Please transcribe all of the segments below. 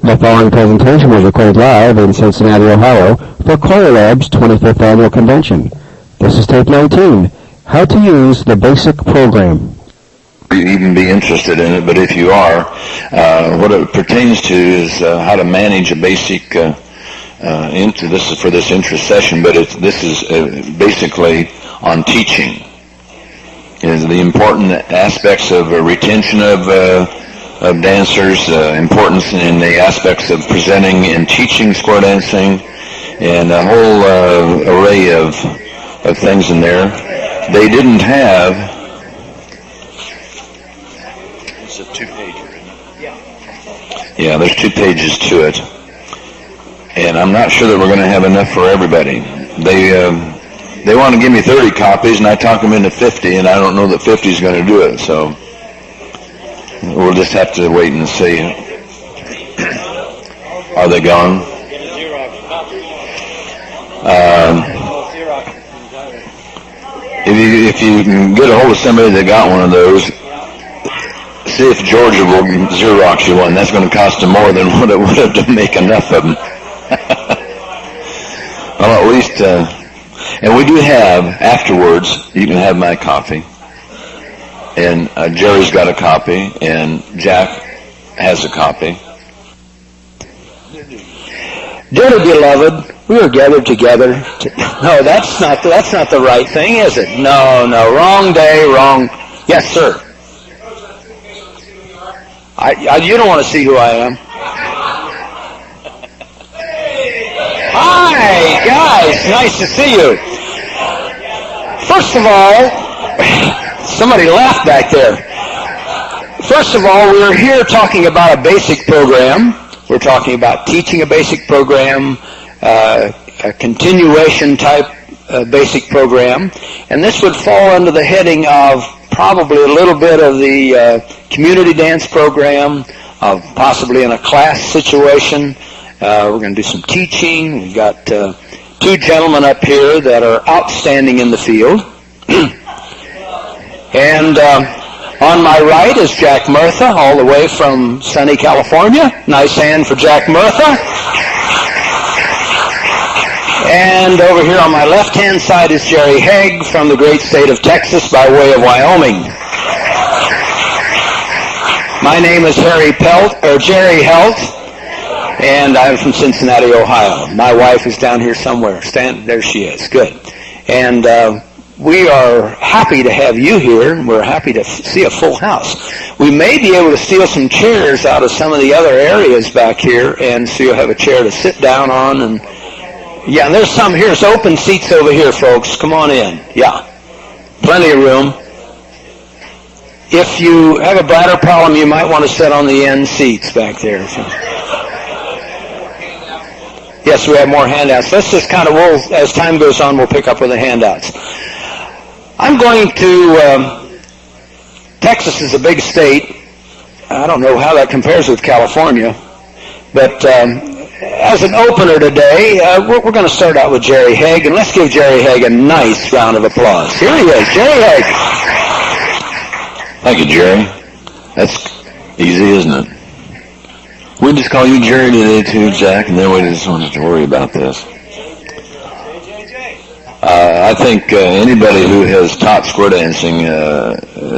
The following presentation was recorded live in Cincinnati, Ohio for CALLERLAB's 25th Annual Convention. This is tape 19, How to Use the Basic Program. Even be interested in it, but if you are, what it pertains to is how to manage a basic this is for this interest session, but this is basically on teaching. Is the important aspects of retention of dancers, importance in the aspects of presenting and teaching square dancing, and a whole array of things in there. They didn't have. It's a 2-pager, isn't it? Yeah, there's 2 pages to it, and I'm not sure that we're going to have enough for everybody. They want to give me 30 copies, and I talk them into 50, and I don't know that 50 is going to do it, so we'll just have to wait and see. Are they gone? If you can get a hold of somebody that got one of those, see if Georgia will Xerox you one. That's going to cost them more than what it would have to make enough of them. Well, at least, and we do have, afterwards, you can have my copy. And Jerry's got a copy, and Jack has a copy. Dearly beloved, we are gathered together. No, that's not the right thing, is it? No, wrong day, wrong. Yes, sir. You don't want to see who I am. Hi, guys. Nice to see you. First of all, somebody laughed back there. First of all, we're here talking about a basic program. We're talking about teaching a basic program, a continuation type basic program. And this would fall under the heading of probably a little bit of the community dance program, possibly in a class situation. We're going to do some teaching. We've got 2 gentlemen up here that are outstanding in the field. And on my right is Jack Murtha, all the way from sunny California. Nice hand for Jack Murtha. And over here on my left-hand side is Jerry Helt from the great state of Texas by way of Wyoming. My name is Jerry Helt, and I'm from Cincinnati, Ohio. My wife is down here somewhere. There she is. Good. And we are happy to have you here, and we're happy to see a full house. We may be able to steal some chairs out of some of the other areas back here, and so you'll have a chair to sit down on. And yeah, and there's some here. There's open seats over here, folks. Come on in. Yeah, plenty of room. If you have a bladder problem, you might want to sit on the end seats back there. Yes, we have more handouts. Let's just kind of, as time goes on, we'll pick up with the handouts. I'm going to, Texas is a big state. I don't know how that compares with California. But as an opener today, we're going to start out with Jerry Helt. And let's give Jerry Helt a nice round of applause. Here he is, Jerry Helt. Thank you, Jerry. That's easy, isn't it? We just call you Jerry today too, Jack, and then we just don't have to worry about this. I think anybody who has taught square dancing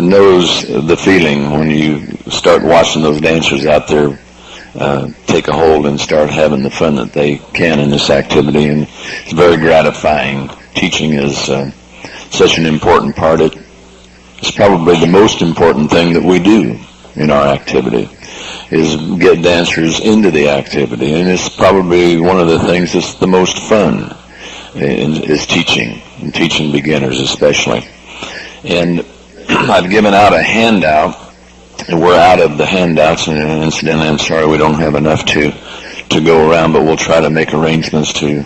knows the feeling when you start watching those dancers out there take a hold and start having the fun that they can in this activity, and it's very gratifying. Teaching is such an important part. It's probably the most important thing that we do in our activity, is get dancers into the activity, and it's probably one of the things that's the most fun is teaching, and teaching beginners especially. And I've given out a handout, and we're out of the handouts, and incidentally, I'm sorry we don't have enough to go around, but we'll try to make arrangements to.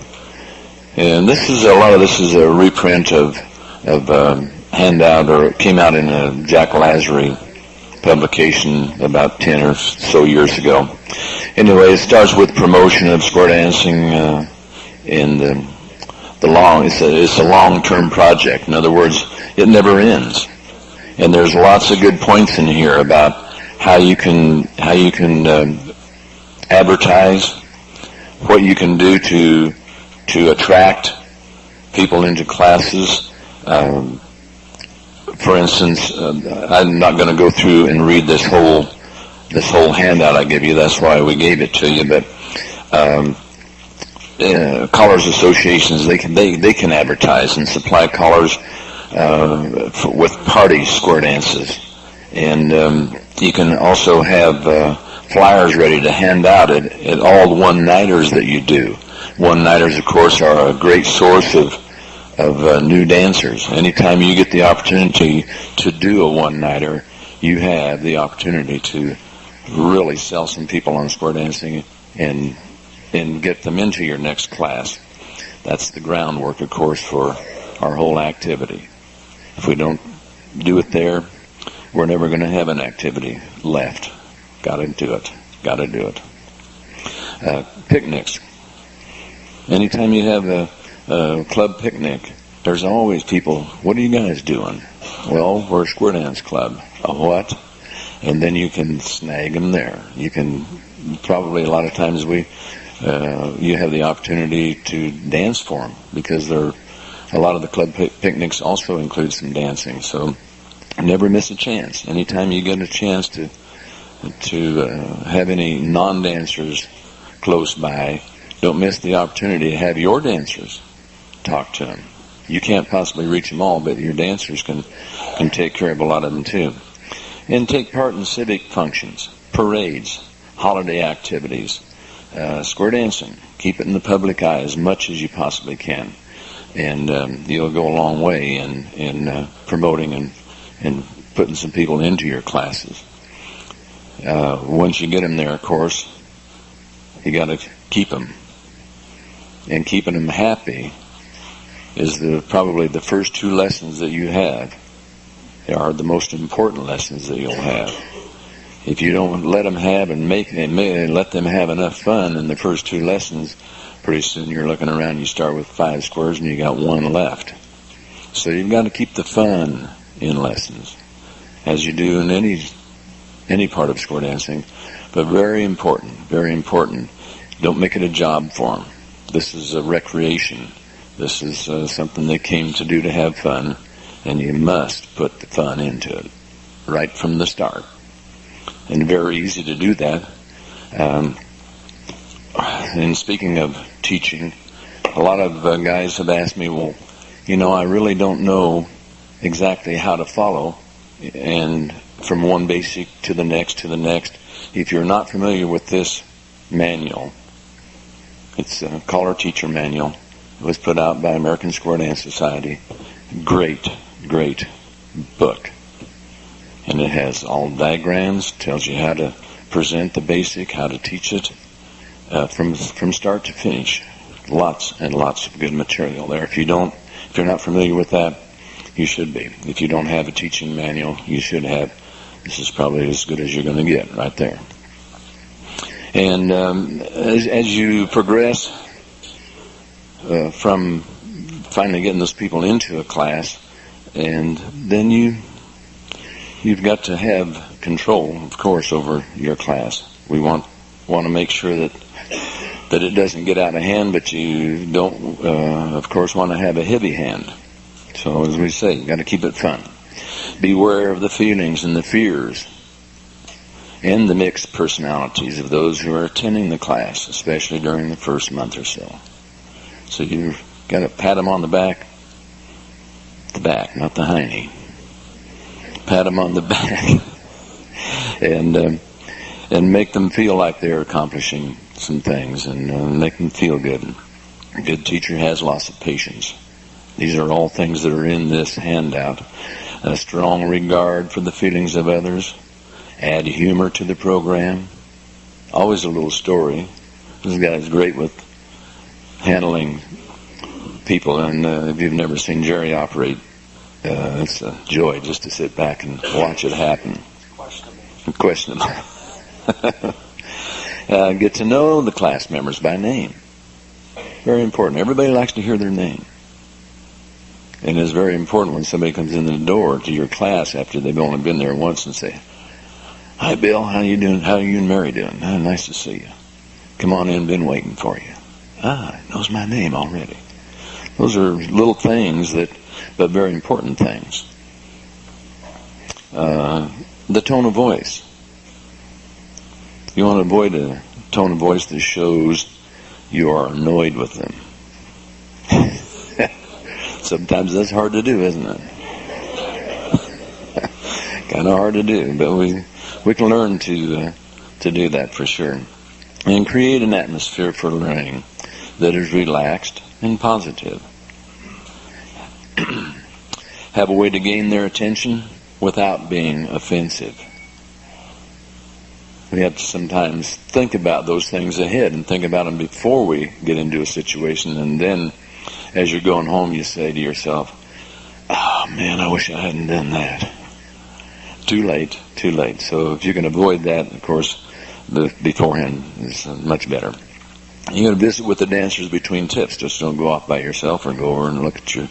And this is a lot of this is a reprint of handout, or it came out in a Jack Lazary publication about 10 or so years ago. Anyway, it starts with promotion of square dancing in it's a long-term project. In other words, it never ends. And there's lots of good points in here about how you can advertise, what you can do to attract people into classes. For instance, I'm not going to go through and read this whole handout I give you. That's why we gave it to you. But callers associations, they can advertise and supply callers with party square dances, and you can also have flyers ready to hand out at all the one-nighters that you do. One-nighters, of course, are a great source of new dancers. Anytime you get the opportunity to do a one-nighter, you have the opportunity to really sell some people on square dancing and get them into your next class. That's the groundwork, of course, for our whole activity. If we don't do it there, we're never going to have an activity left. Got to do it. Got to do it. Picnics. Anytime you have a club picnic, there's always people, what are you guys doing? Well, we're a square dance club. A what? And then you can snag them there. You can probably, a lot of times you have the opportunity to dance for them, because a lot of the club picnics also include some dancing. So never miss a chance. Anytime you get a chance to have any non-dancers close by, don't miss the opportunity to have your dancers talk to them. You can't possibly reach them all, but your dancers can take care of a lot of them too. And take part in civic functions, parades, holiday activities, square dancing. Keep it in the public eye as much as you possibly can, and you'll go a long way in promoting and putting some people into your classes. Once you get them there, of course, you got to keep them. And keeping them happy is probably the first two lessons that you have. They are the most important lessons that you'll have. If you don't let them have and let them have enough fun in the first two lessons, pretty soon you're looking around, you start with 5 squares and you got 1 left. So you've got to keep the fun in lessons, as you do in any part of square dancing. But very important, don't make it a job for them. This is a recreation. This is something they came to do to have fun, and you must put the fun into it right from the start. And very easy to do that. And speaking of teaching, a lot of guys have asked me, well, I really don't know exactly how to follow, and from one basic to the next. If you're not familiar with this manual, it's a Caller Teacher Manual. It was put out by American Square Dance Society. Great book. And it has all diagrams, tells you how to present the basic, how to teach it from start to finish. Lots and lots of good material there. If you're not familiar with that, you should be. If you don't have a teaching manual, you should have. This is probably as good as you're going to get right there. And as you progress from finally getting those people into a class, and then you've got to have control, of course, over your class. We want to make sure that it doesn't get out of hand, but you don't, of course, want to have a heavy hand. So as we say, you've got to keep it fun. Beware of the feelings and the fears and the mixed personalities of those who are attending the class, especially during the first month or so. So you've got to pat them on the back, not the hiney. Pat them on the back and make them feel like they're accomplishing some things, and make them feel good. A good teacher has lots of patience. These are all things that are in this handout. A strong regard for the feelings of others. Add humor to the program. Always a little story. This guy's great with handling people, and if you've never seen Jerry operate, it's a joy just to sit back and watch it happen. Questionable. Get to know the class members by name. Very important. Everybody likes to hear their name. And it's very important when somebody comes in the door to your class after they've only been there once and say, "Hi, Bill. How you doing? How are you and Mary doing? Nice to see you." Come on in, been waiting for you. Ah, it knows my name already. Those are little things but very important things. The tone of voice. You want to avoid a tone of voice that shows you are annoyed with them. Sometimes that's hard to do, isn't it? Kind of hard to do, but we can learn to do that for sure. And create an atmosphere for learning that is relaxed and positive. Have a way to gain their attention without being offensive. We have to sometimes think about those things ahead and think about them before we get into a situation, and then as you're going home you say to yourself, oh man, I wish I hadn't done that. Too late. So if you can avoid that, of course, beforehand is much better. You're going to visit with the dancers between tips. Just don't go off by yourself or go over and look at your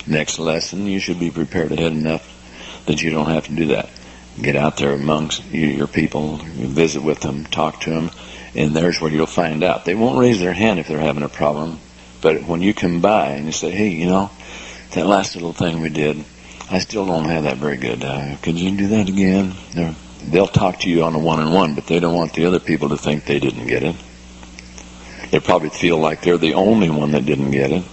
next lesson. You should be prepared ahead enough that you don't have to do that. Get out there amongst your people, you visit with them, talk to them, and there's where you'll find out. They won't raise their hand if they're having a problem, but when you come by and you say, hey, you know, that last little thing we did, I still don't have that very good. Could you do that again? They'll talk to you on a one-on-one, but they don't want the other people to think they didn't get it. They probably feel like they're the only one that didn't get it,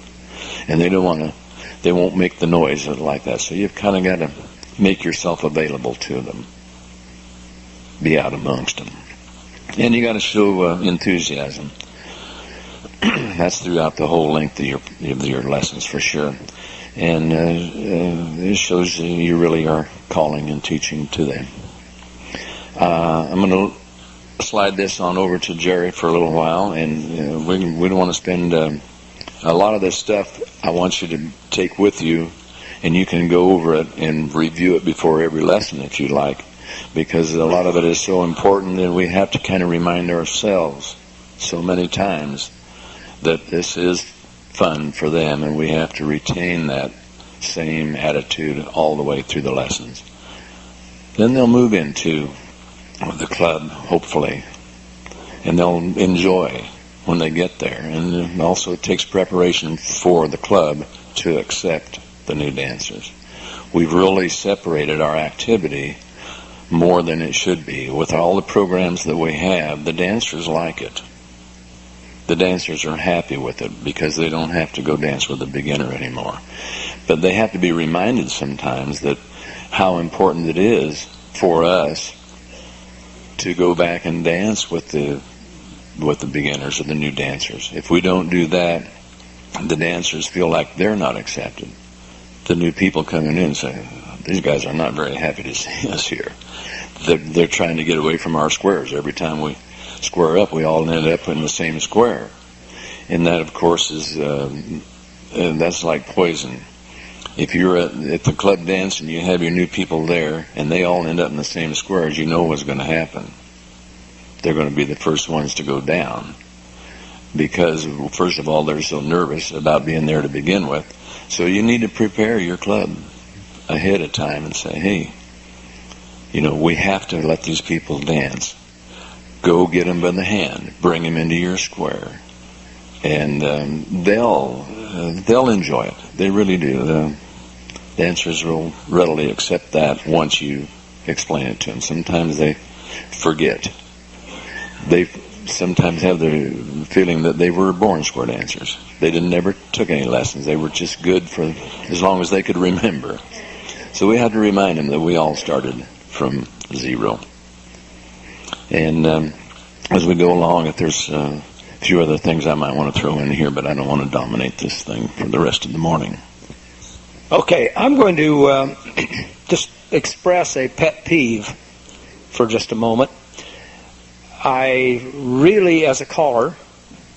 and they won't make the noise like that. So you've kind of got to make yourself available to them. Be out amongst them. And you got to show enthusiasm. That's throughout the whole length of your lessons for sure. And it shows you really are calling and teaching to them. I'm going to slide this on over to Jerry for a little while, and we don't want to spend a lot of this stuff. I want you to take with you, and you can go over it and review it before every lesson if you like, because a lot of it is so important, and we have to kind of remind ourselves so many times that this is fun for them, and we have to retain that same attitude all the way through the lessons. Then they'll move into the club, hopefully, and they'll enjoy when they get there. And also it takes preparation for the club to accept the new dancers. We've really separated our activity more than it should be. With all the programs that we have, the dancers like it. The dancers are happy with it because they don't have to go dance with a beginner anymore. But they have to be reminded sometimes that how important it is for us to go back and dance with the beginners or the new dancers. If we don't do that, the dancers feel like they're not accepted. The new people coming in say, these guys are not very happy to see us here. They're trying to get away from our squares. Every time we square up, we all end up in the same square. And that, of course, is that's like poison. If you're at the club dance and you have your new people there and they all end up in the same squares, you know what's going to happen. They're going to be the first ones to go down because, first of all, they're so nervous about being there to begin with. So you need to prepare your club ahead of time and say, hey, we have to let these people dance. Go get them by the hand. Bring them into your square. And they'll enjoy it. They really do. The dancers will readily accept that once you explain it to them. Sometimes they forget. They sometimes have the feeling that they were born square dancers. They never took any lessons. They were just good for as long as they could remember. So we have to remind them that we all started from zero. And as we go along, if there's a few other things I might want to throw in here, but I don't want to dominate this thing for the rest of the morning. Okay, I'm going to just express a pet peeve for just a moment. I really, as a caller,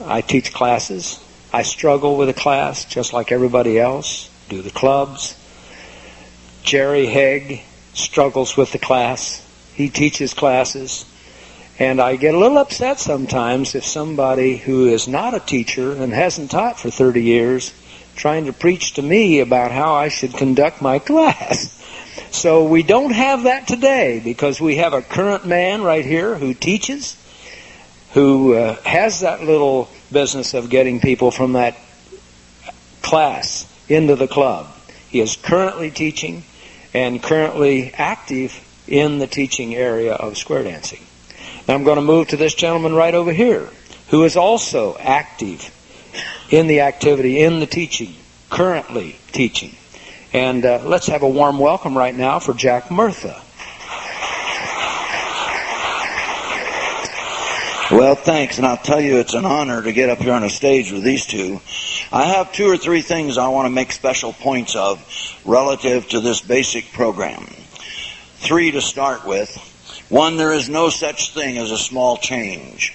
I teach classes. I struggle with a class just like everybody else, do the clubs. Jerry Helt struggles with the class. He teaches classes. And I get a little upset sometimes if somebody who is not a teacher and hasn't taught for 30 years trying to preach to me about how I should conduct my class. So we don't have that today because we have a current man right here who teaches, who has that little business of getting people from that class into the club. He is currently teaching and currently active in the teaching area of square dancing. Now I'm going to move to this gentleman right over here, who is also active in the activity, in the teaching, currently teaching. And let's have a warm welcome right now for Jack Murtha. Well, thanks, and I'll tell you it's an honor to get up here on a stage with these two. I have 2 or 3 things I want to make special points of relative to this basic program. 3 to start with. 1, there is no such thing as a small change.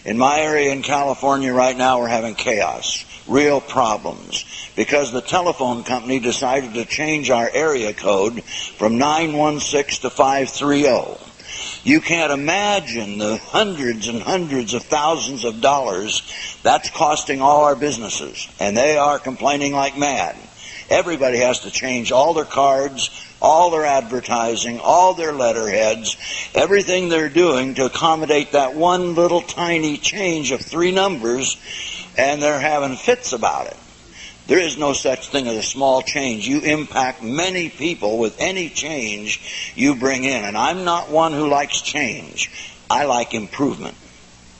In my area in California right now, we're having chaos, real problems, because the telephone company decided to change our area code from 916 to 530. You can't imagine the hundreds and hundreds of thousands of dollars that's costing all our businesses, and they are complaining like mad. Everybody has to change all their cards, all their advertising, all their letterheads, everything they're doing to accommodate that one little tiny change of 3 numbers, and they're having fits about it. There is no such thing as a small change. You impact many people with any change you bring in. And I'm not one who likes change. I like improvement.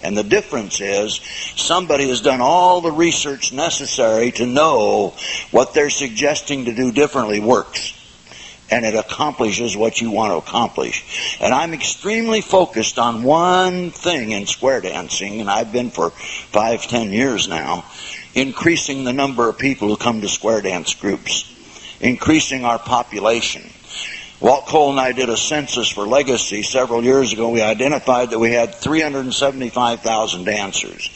And the difference is somebody has done all the research necessary to know what they're suggesting to do differently works. And it accomplishes what you want to accomplish. And I'm extremely focused on one thing in square dancing, and I've been for 5-10 years now, increasing the number of people who come to square dance groups, increasing our population. Walt Cole and I did a census for Legacy several years ago. We identified that we had 375,000 dancers.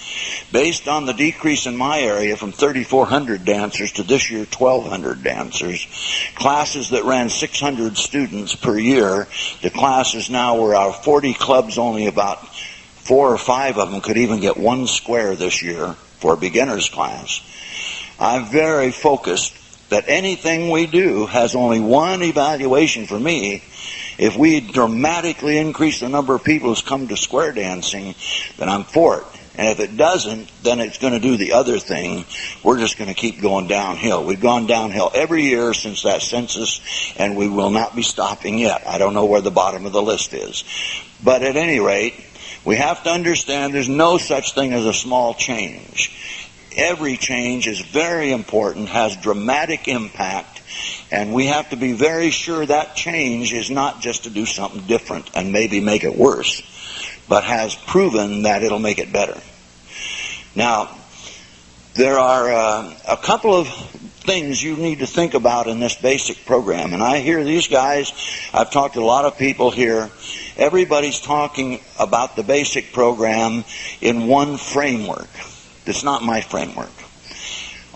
Based on the decrease in my area from 3,400 dancers to this year 1,200 dancers, classes that ran 600 students per year, the classes now where our 40 clubs, only about 4 or 5 of them could even get 1 square this year for a beginner's class. I'm very focused that anything we do has only one evaluation for me. If we dramatically increase the number of people who's come to square dancing, then I'm for it. And if it doesn't, then it's going to do the other thing. We're just going to keep going downhill. We've gone downhill every year since that census, and we will not be stopping yet. I don't know where the bottom of the list is. But at any rate, we have to understand there's no such thing as a small change. Every change is very important, has dramatic impact, and we have to be very sure that change is not just to do something different and maybe make it worse, but has proven that it'll make it better. Now, there are a couple of things you need to think about in this basic program, and I hear these guys, I've talked to a lot of people here, everybody's talking about the basic program in one framework. It's not my framework.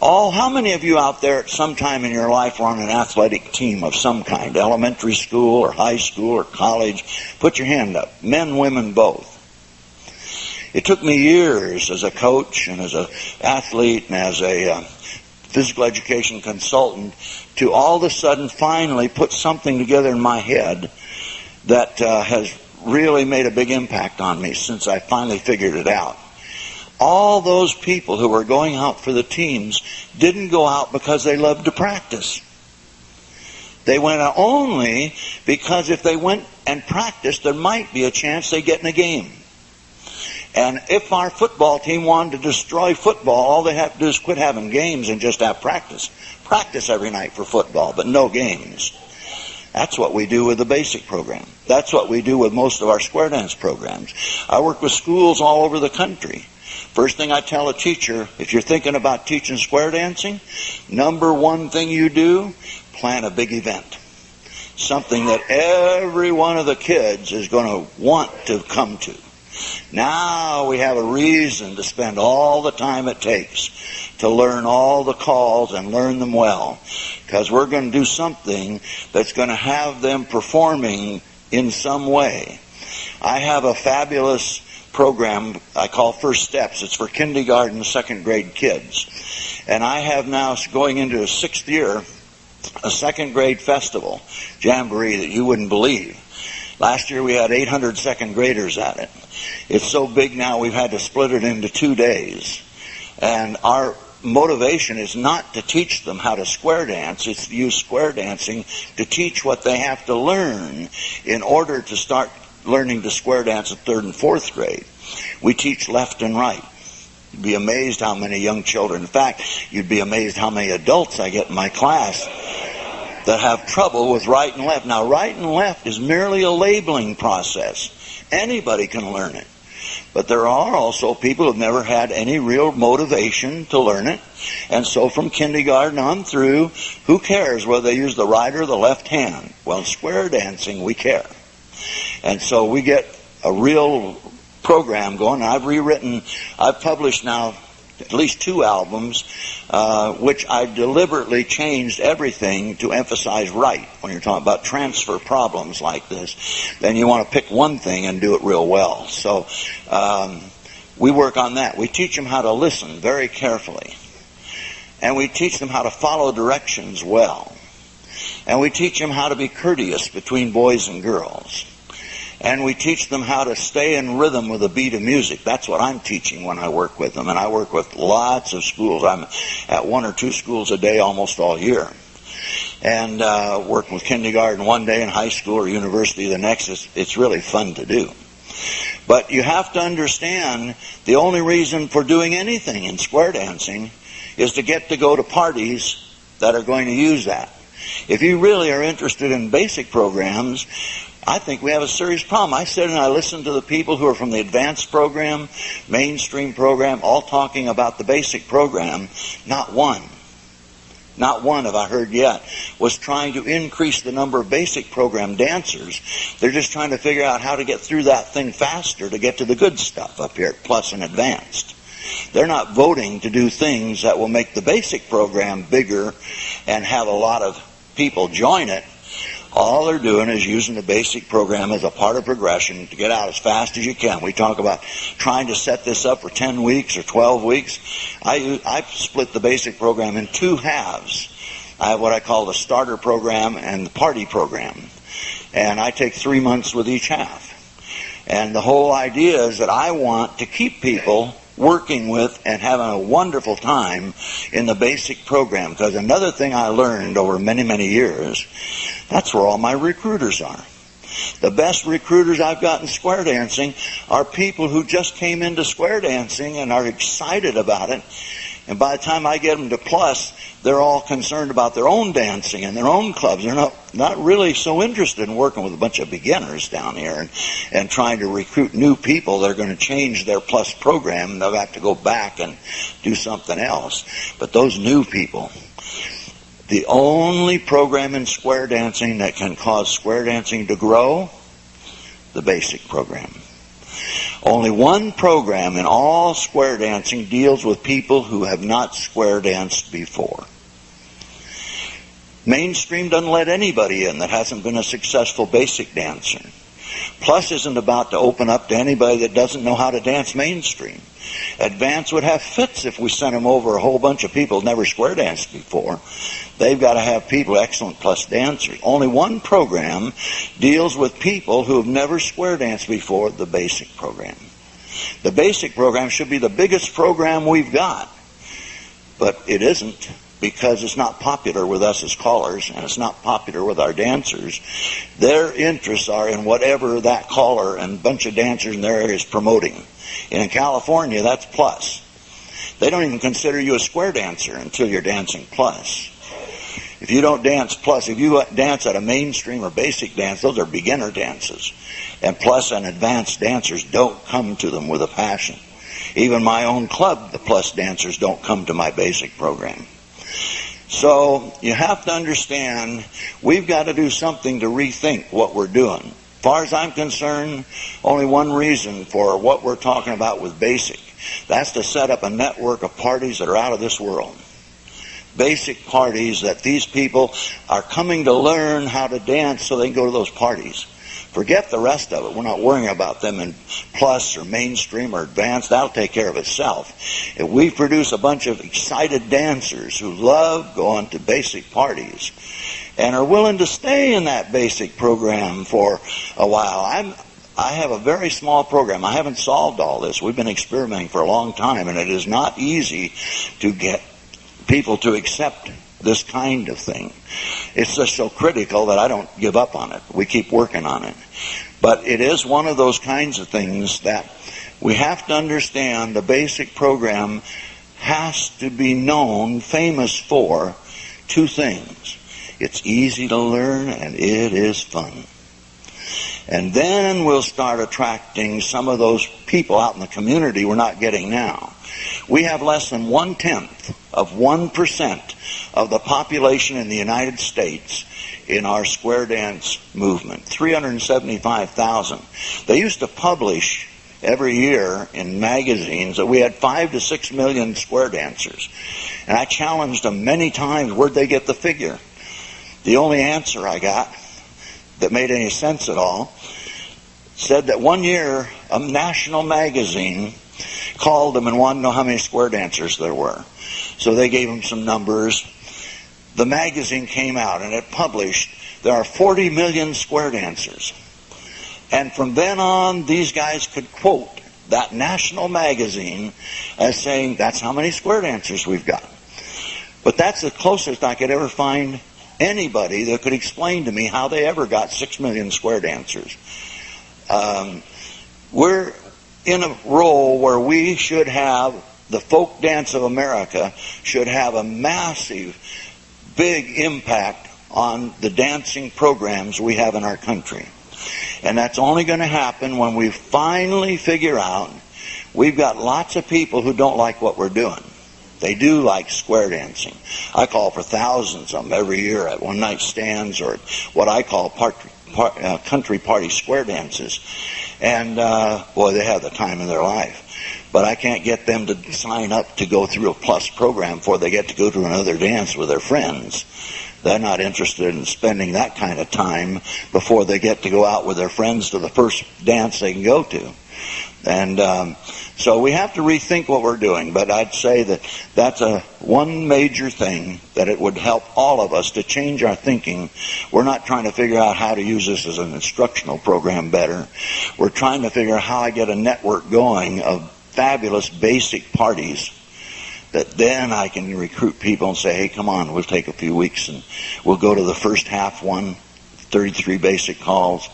How many of you out there at some time in your life were on an athletic team of some kind, elementary school or high school or college? Put your hand up. Men, women, both. It took me years as a coach and as an athlete and as a physical education consultant to all of a sudden finally put something together in my head that has really made a big impact on me since I finally figured it out. All those people who were going out for the teams didn't go out because they loved to practice. They went out only because if they went and practiced, there might be a chance they get in a game. And if our football team wanted to destroy football, all they have to do is quit having games and just have practice. Practice every night for football, but no games. That's what we do with the basic program. That's what we do with most of our square dance programs. I work with schools all over the country. First thing I tell a teacher, if you're thinking about teaching square dancing, number one thing you do, plan a big event. Something that every one of the kids is going to want to come to. Now we have a reason to spend all the time it takes to learn all the calls and learn them well. Because we're going to do something that's going to have them performing in some way. I have a fabulous program I call First Steps. It's for kindergarten and second grade kids. And I have now, going into a 6th year, a second grade festival, jamboree that you wouldn't believe. Last year we had 800 second graders at it. It's so big now we've had to split it into 2 days. And our motivation is not to teach them how to square dance. It's to use square dancing to teach what they have to learn in order to start learning to square dance at 3rd and 4th grade. We teach left and right. You'd be amazed how many young children, in fact, you'd be amazed how many adults I get in my class that have trouble with right and left. Now, right and left is merely a labeling process. Anybody can learn it. But there are also people who have never had any real motivation to learn it. And so from kindergarten on through, who cares whether they use the right or the left hand? Well, in square dancing, we care. And so we get a real program going. I've published now at least 2 albums, which I deliberately changed everything to emphasize right. When you're talking about transfer problems like this, then you want to pick one thing and do it real well. So we work on that. We teach them how to listen very carefully. And we teach them how to follow directions well. And we teach them how to be courteous between boys and girls. And we teach them how to stay in rhythm with the beat of music. That's what I'm teaching when I work with them. And I work with lots of schools. I'm at 1 or 2 schools a day almost all year. And working with kindergarten one day and high school or university the next, it's really fun to do. But you have to understand the only reason for doing anything in square dancing is to get to go to parties that are going to use that. If you really are interested in basic programs, I think we have a serious problem. I sit and I listen to the people who are from the advanced program, mainstream program, all talking about the basic program. Not one have I heard yet was trying to increase the number of basic program dancers. They're just trying to figure out how to get through that thing faster to get to the good stuff up here at Plus and Advanced. They're not voting to do things that will make the basic program bigger and have a lot of people join it. All they're doing is using the basic program as a part of progression to get out as fast as you can. We talk about trying to set this up for 10 weeks or 12 weeks. I've split the basic program in 2 halves. I have what I call the starter program and the party program. And I take 3 months with each half. And the whole idea is that I want to keep people working with and having a wonderful time in the basic program. Because another thing I learned over many, many years, that's where all my recruiters are. The best recruiters I've got in square dancing are people who just came into square dancing and are excited about it. And by the time I get them to Plus, they're all concerned about their own dancing and their own clubs. They're not really so interested in working with a bunch of beginners down here and trying to recruit new people that are going to change their Plus program, and they'll have to go back and do something else. But those new people, the only program in square dancing that can cause square dancing to grow, the basic program. Only one program in all square dancing deals with people who have not square danced before. Mainstream doesn't let anybody in that hasn't been a successful basic dancer. Plus isn't about to open up to anybody that doesn't know how to dance mainstream. Advance would have fits if we sent them over a whole bunch of people who never square danced before. They've got to have people, excellent Plus dancers. Only one program deals with people who have never square danced before, the basic program. The basic program should be the biggest program we've got, but it isn't, because it's not popular with us as callers, and it's not popular with our dancers. Their interests are in whatever that caller and bunch of dancers in their area is promoting. And in California, that's Plus. They don't even consider you a square dancer until you're dancing Plus. If you don't dance Plus, if you dance at a mainstream or basic dance, those are beginner dances. And Plus and advanced dancers don't come to them with a passion. Even my own club, the Plus dancers don't come to my basic program. So you have to understand, we've got to do something to rethink what we're doing. As far as I'm concerned, only one reason for what we're talking about with basic. That's to set up a network of parties that are out of this world. Basic parties that these people are coming to learn how to dance so they can go to those parties. Forget the rest of it. We're not worrying about them in plus or mainstream or advanced. That'll take care of itself. If we produce a bunch of excited dancers who love going to basic parties and are willing to stay in that basic program for a while. I have a very small program. I haven't solved all this. We've been experimenting for a long time, and it is not easy to get people to accept this kind of thing. It's just so critical that I don't give up on it. We keep working on it. But it is one of those kinds of things that we have to understand. The basic program has to be known, famous for two things. It's easy to learn and it is fun. And then we'll start attracting some of those people out in the community we're not getting now. We have less than 1/10 of 1% of the population in the United States in our square dance movement. 375,000. They used to publish every year in magazines that we had 5 to 6 million square dancers. And I challenged them many times, where'd they get the figure? The only answer I got that made any sense at all said that one year a national magazine called them and wanted to know how many square dancers there were. So they gave them some numbers. The magazine came out and it published there are 40 million square dancers. And from then on, these guys could quote that national magazine as saying, that's how many square dancers we've got. But that's the closest I could ever find anybody that could explain to me how they ever got 6 million square dancers. We're in a role where we should have, the folk dance of America should have a massive, big impact on the dancing programs we have in our country. And that's only going to happen when we finally figure out we've got lots of people who don't like what we're doing. They do like square dancing. I call for thousands of them every year at one-night stands or what I call country party square dances. And, boy, they have the time of their life. But I can't get them to sign up to go through a plus program before they get to go to another dance with their friends. They're not interested in spending that kind of time before they get to go out with their friends to the first dance they can go to. And so we have to rethink what we're doing. But I'd say that that's one major thing that it would help all of us to change our thinking. We're not trying to figure out how to use this as an instructional program better. We're trying to figure out how I get a network going of fabulous basic parties that then I can recruit people and say, hey, come on, we'll take a few weeks and we'll go to the first half one, 33 basic calls,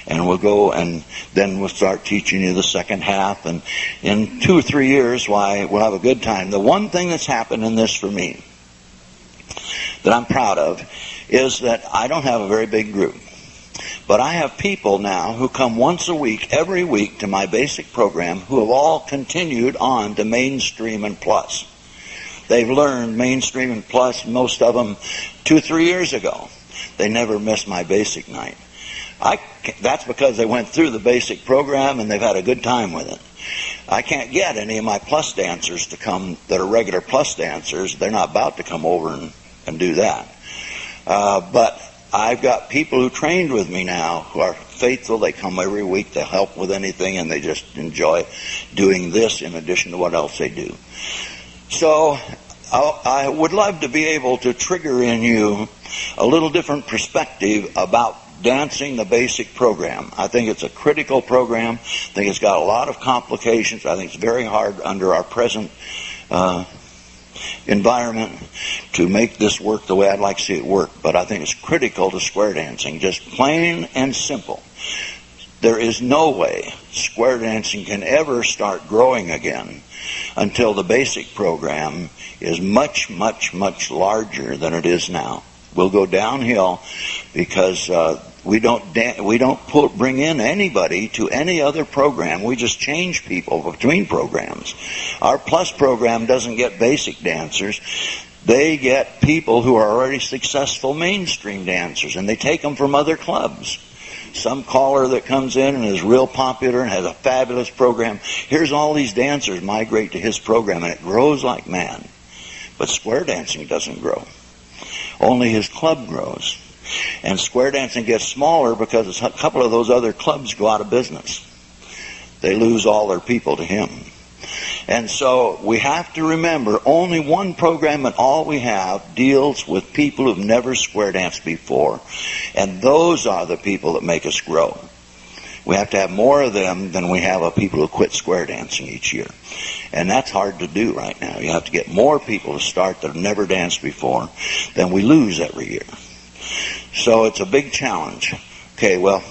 and we'll go and then we'll start teaching you the second half. And in 2 or 3 years, why, we'll have a good time. The one thing that's happened in this for me that I'm proud of is that I don't have a very big group. But I have people now who come once a week, every week, to my basic program who have all continued on to mainstream and plus. They've learned mainstream and plus, most of them 2 or 3 years ago. They never missed my basic night. That's because they went through the basic program and they've had a good time with it. I can't get any of my plus dancers to come that are regular plus dancers. They're not about to come over and do that. But I've got people who trained with me now who are faithful. They come every week to help with anything, and they just enjoy doing this in addition to what else they do. So I would love to be able to trigger in you a little different perspective about dancing the basic program. I think it's a critical program. I think it's got a lot of complications. I think it's very hard under our present environment to make this work the way I'd like to see it work. But I think it's critical to square dancing, just plain and simple. There is no way square dancing can ever start growing again until the basic program is much, much, much larger than it is now. We'll go downhill because we don't bring in anybody to any other program. We just change people between programs. Our plus program doesn't get basic dancers. They get people who are already successful mainstream dancers, and they take them from other clubs. Some caller that comes in and is real popular and has a fabulous program, here's all these dancers migrate to his program, and it grows like mad. But square dancing doesn't grow. Only his club grows. And square dancing gets smaller because a couple of those other clubs go out of business. They lose all their people to him. And so we have to remember, only one program in all we have deals with people who've never square danced before. And those are the people that make us grow. We have to have more of them than we have of people who quit square dancing each year. And that's hard to do right now. You have to get more people to start that have never danced before than we lose every year. So it's a big challenge. Okay, well,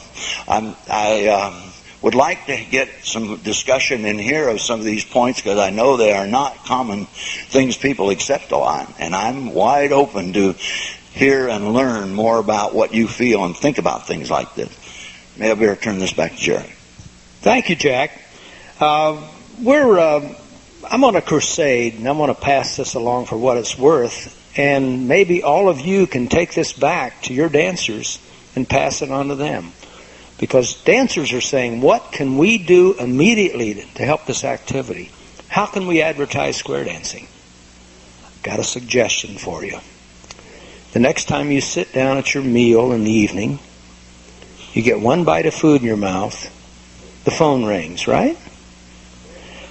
I would like to get some discussion in here of some of these points, because I know they are not common things people accept a lot. And I'm wide open to hear and learn more about what you feel and think about things like this. Maybe I better turn this back to Jerry. Thank you, Jack. I'm on a crusade, and I'm going to pass this along for what it's worth. And maybe all of you can take this back to your dancers and pass it on to them. Because dancers are saying, what can we do immediately to help this activity? How can we advertise square dancing? I've got a suggestion for you. The next time you sit down at your meal in the evening, you get one bite of food in your mouth, the phone rings, right?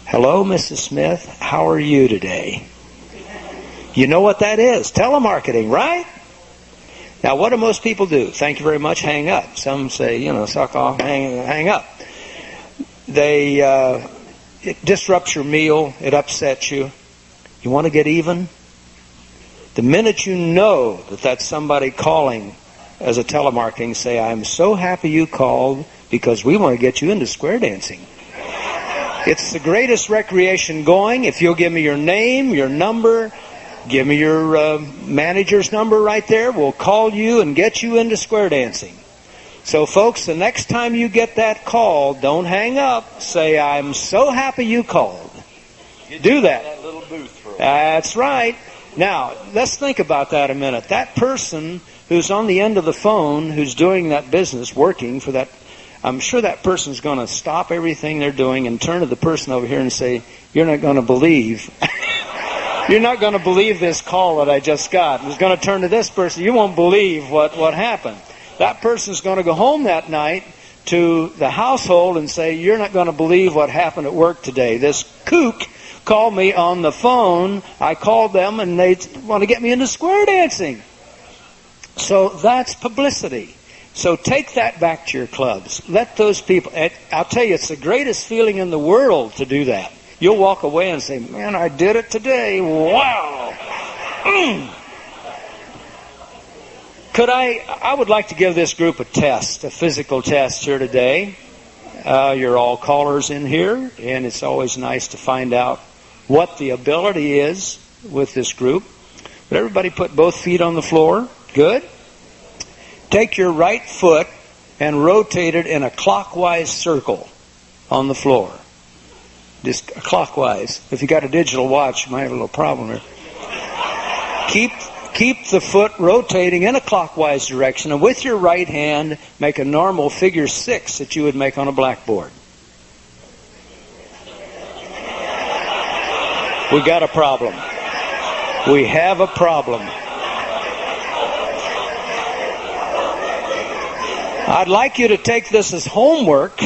Hello, Mrs. Smith, how are you today? You know what that is, telemarketing, right? Now, what do most people do? Thank you very much, hang up. Some say, suck off, hang up. It disrupts your meal. It upsets you. You want to get even? The minute you know that that's somebody calling as a telemarketing, say, I'm so happy you called because we want to get you into square dancing. It's the greatest recreation going. If you'll give me your name, your number, give me your manager's number right there. We'll call you and get you into square dancing. So, folks, the next time you get that call, don't hang up. Say, I'm so happy you called. Do that. That little booth for That's right. Now, let's think about that a minute. That person who's on the end of the phone, who's doing that business, working for that, I'm sure that person's going to stop everything they're doing and turn to the person over here and say, you're not going to believe... You're not going to believe this call that I just got. He's going to turn to this person. You won't believe what happened. That person's going to go home that night to the household and say, you're not going to believe what happened at work today. This kook called me on the phone. I called them and they want to get me into square dancing. So that's publicity. So take that back to your clubs. Let those people, I'll tell you, it's the greatest feeling in the world to do that. You'll walk away and say, man, I did it today. Wow. I would like to give this group a test, a physical test here today. You're all callers in here, and it's always nice to find out what the ability is with this group. But everybody put both feet on the floor. Good. Take your right foot and rotate it in a clockwise circle on the floor. Just clockwise. If you got a digital watch, you might have a little problem here. Keep the foot rotating in a clockwise direction, and with your right hand, make a normal figure 6 that you would make on a blackboard. We got a problem. We have a problem. I'd like you to take this as homework.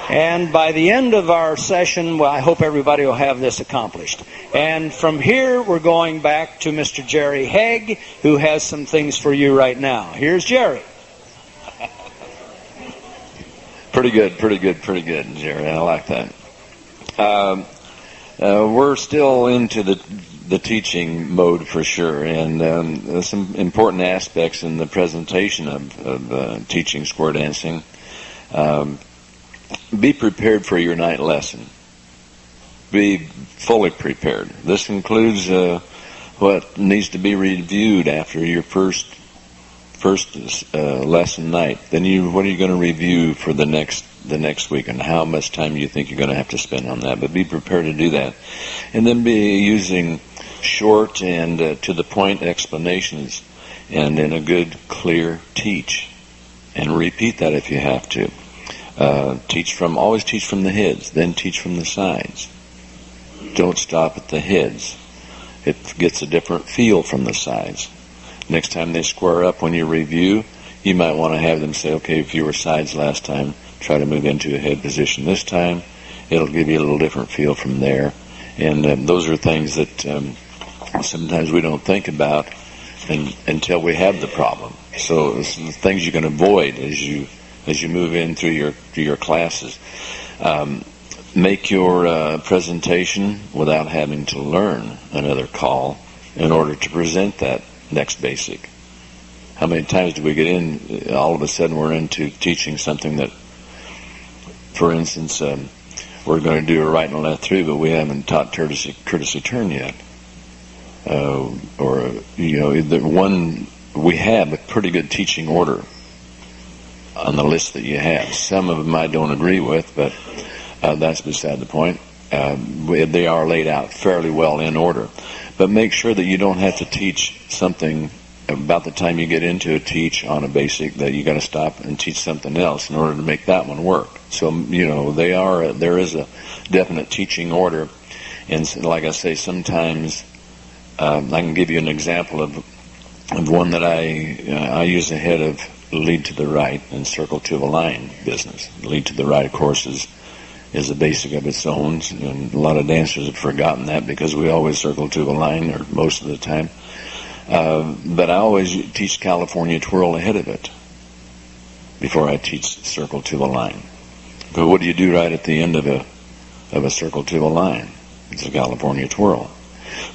And by the end of our session, I hope everybody will have this accomplished. And from here, we're going back to Mr. Jerry Helt, who has some things for you right now. Here's Jerry. Pretty good, Jerry. I like that. We're still into the teaching mode for sure, and there's some important aspects in the presentation of teaching square dancing. Be prepared for your night lesson. Be fully prepared. This includes what needs to be reviewed after your first lesson night. Then what are you going to review for the next week, and how much time you think you're going to have to spend on that. But be prepared to do that, and then be using short and to the point explanations, and in a good, clear teach, and repeat that if you have to. Always teach from the heads, then teach from the sides. Don't stop at the heads. It gets a different feel from the sides. Next time they square up when you review, you might want to have them say, okay, if you were sides last time, try to move into a head position this time. It'll give you a little different feel from there. And those are things that sometimes we don't think about until we have the problem. So it's things you can avoid as you move in through your classes. Make your presentation without having to learn another call in order to present that next basic. How many times do we get in, all of a sudden we're into teaching something that, for instance, we're going to do a right and left through, but we haven't taught courtesy turn yet. We have a pretty good teaching order on the list that you have. Some of them I don't agree with, but that's beside the point. They are laid out fairly well in order. But make sure that you don't have to teach something about the time you get into a teach on a basic that you got to stop and teach something else in order to make that one work. So, there is a definite teaching order. And like I say, sometimes I can give you an example of one that I use ahead of lead to the right and circle to the line business. Lead to the right, of course, is a basic of its own, and a lot of dancers have forgotten that because we always circle to the line, or most of the time. But I always teach California twirl ahead of it before I teach circle to the line. But what do you do right at the end of a circle to the line? It's a California twirl.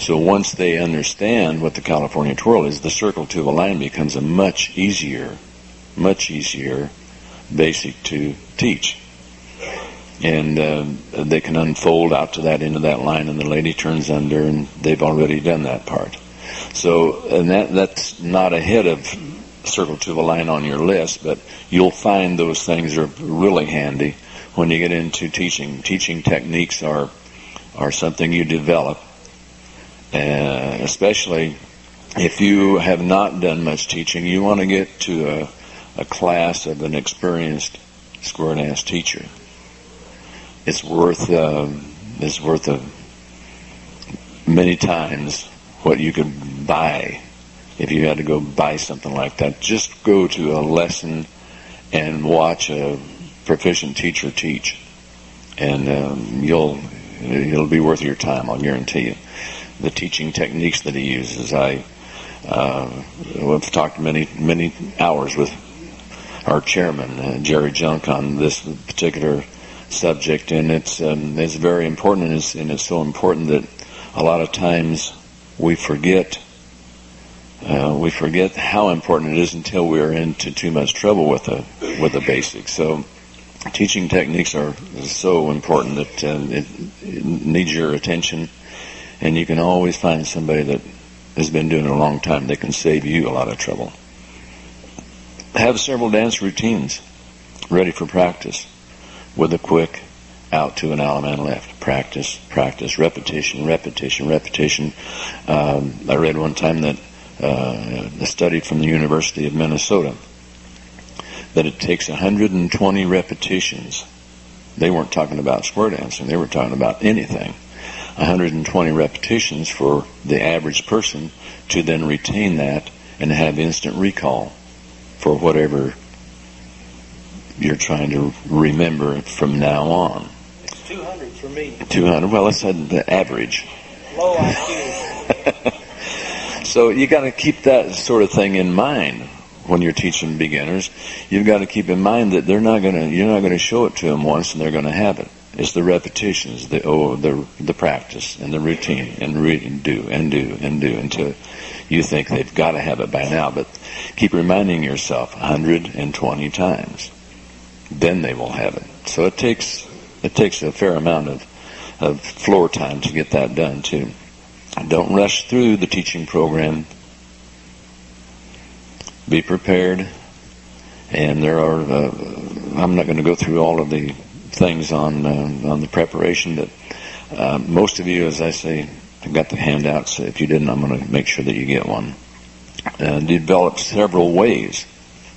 So once they understand what the California twirl is, the circle to the line becomes a much easier basic to teach. And they can unfold out to that end of that line, and the lady turns under, and they've already done that part. So, and that's not ahead of circle to the line on your list, but you'll find those things are really handy when you get into teaching. Teaching techniques are something you develop, especially if you have not done much teaching. You want to get to a class of an experienced square dance teacher. It's worth many times what you could buy if you had to go buy something like that. Just go to a lesson and watch a proficient teacher teach, and it'll be worth your time, I'll guarantee you. The teaching techniques that he uses, I've talked many hours with our chairman, Jerry Junk, on this particular subject, and it's very important, and it's so important that a lot of times we forget how important it is until we're into too much trouble with the basics. So teaching techniques are so important that it needs your attention, and you can always find somebody that has been doing it a long time that can save you a lot of trouble. Have several dance routines ready for practice with a quick out to an Alaman left. Practice, repetition. I read one time that a study from the University of Minnesota that it takes 120 repetitions. They weren't talking about square dancing. They were talking about anything. 120 repetitions for the average person to then retain that and have instant recall for whatever you're trying to remember from now on. It's 200 for me. 200. Well, let's say the average. Low IQ. So you got to keep that sort of thing in mind when you're teaching beginners. You've got to keep in mind that you're not going to show it to them once and they're going to have it. It's the repetitions, the practice and the routine, and do until you think they've got to have it by now. But keep reminding yourself 120 times. Then they will have it. So it takes a fair amount of floor time to get that done too. Don't rush through the teaching program. Be prepared. And there are I'm not going to go through all of the things on the preparation, but most of you, as I say, got the handouts. So if you didn't, I'm going to make sure that you get one. Develop several ways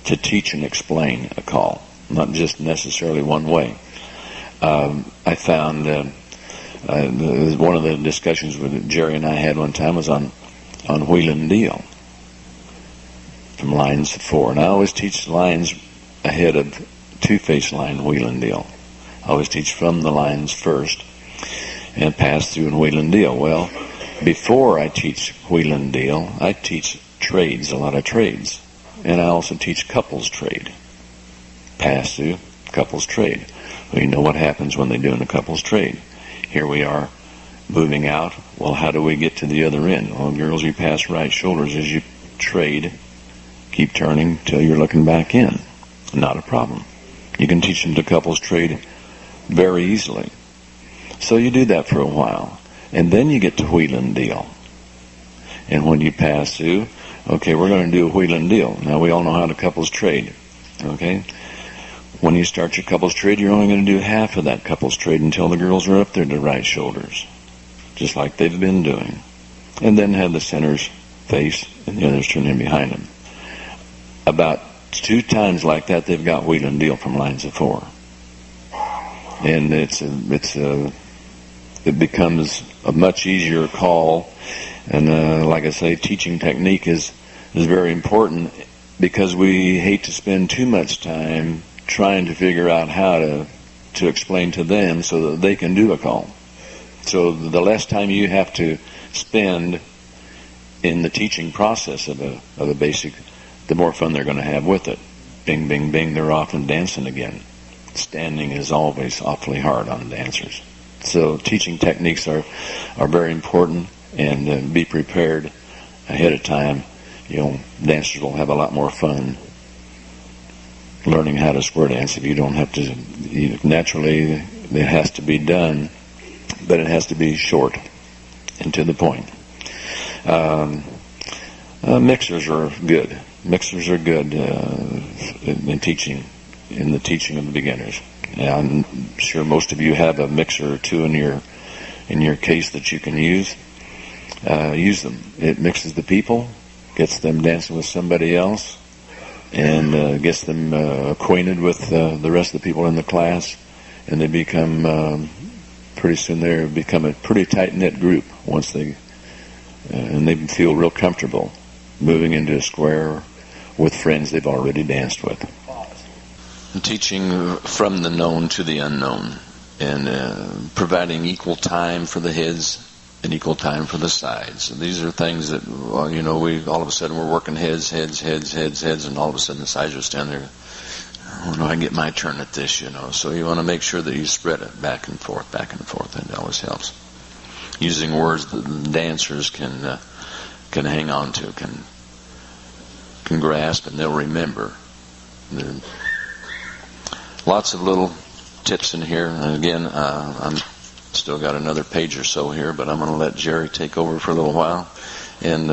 to teach and explain a call, not just necessarily one way. I found one of the discussions with Jerry and I had one time was on wheel and deal. from lines of 4. And I always teach lines ahead of two-face line wheel and deal. I always teach from the lines first and pass through and wheel and deal. Well, before I teach wheel and deal, I teach trades, a lot of trades. And I also teach couples trade. Pass through, couples trade. Well, you know what happens when they do in a couples trade. Here we are moving out. Well, how do we get to the other end? Well, girls, you pass right shoulders as you trade. Keep turning till you're looking back in. Not a problem. You can teach them to couples trade very easily. So you do that for a while. And then you get to wheel and deal. And when you pass through, okay, we're going to do a wheel and deal. Now, we all know how to couples trade. Okay? When you start your couples trade, you're only going to do half of that couples trade until the girls are up there to right shoulders, just like they've been doing. And then have the centers face and the others turn in behind them. About 2 times like that, they've got wheel and deal from lines of 4. And it becomes a much easier call. And like I say, teaching technique is very important, because we hate to spend too much time trying to figure out how to explain to them so that they can do a call. So the less time you have to spend in the teaching process of a basic, the more fun they're going to have with it. Bing, bing, bing, they're off and dancing again. Standing is always awfully hard on dancers. So teaching techniques are very important, and be prepared ahead of time. You know, dancers will have a lot more fun learning how to square dance if you don't have to. Naturally, it has to be done, but it has to be short and to the point. Mixers are good. Mixers are good in the teaching of the beginners. And I'm sure most of you have a mixer or two in your case that you can use. Use them. It mixes the people, gets them dancing with somebody else, and gets them acquainted with the rest of the people in the class, and they become pretty soon they become a pretty tight-knit group once they feel real comfortable moving into a square with friends they've already danced with. Teaching from the known to the unknown, and providing equal time for the heads and equal time for the sides. So these are things that, well, you know, we all of a sudden we're working heads, and all of a sudden the sides are standing there. Oh no, I get my turn at this, you know. So you want to make sure that you spread it back and forth. That always helps. Using words that the dancers can hang on to, can grasp, and they'll remember. Lots of little tips in here. And again, I'm still got another page or so here, but I'm going to let Jerry take over for a little while and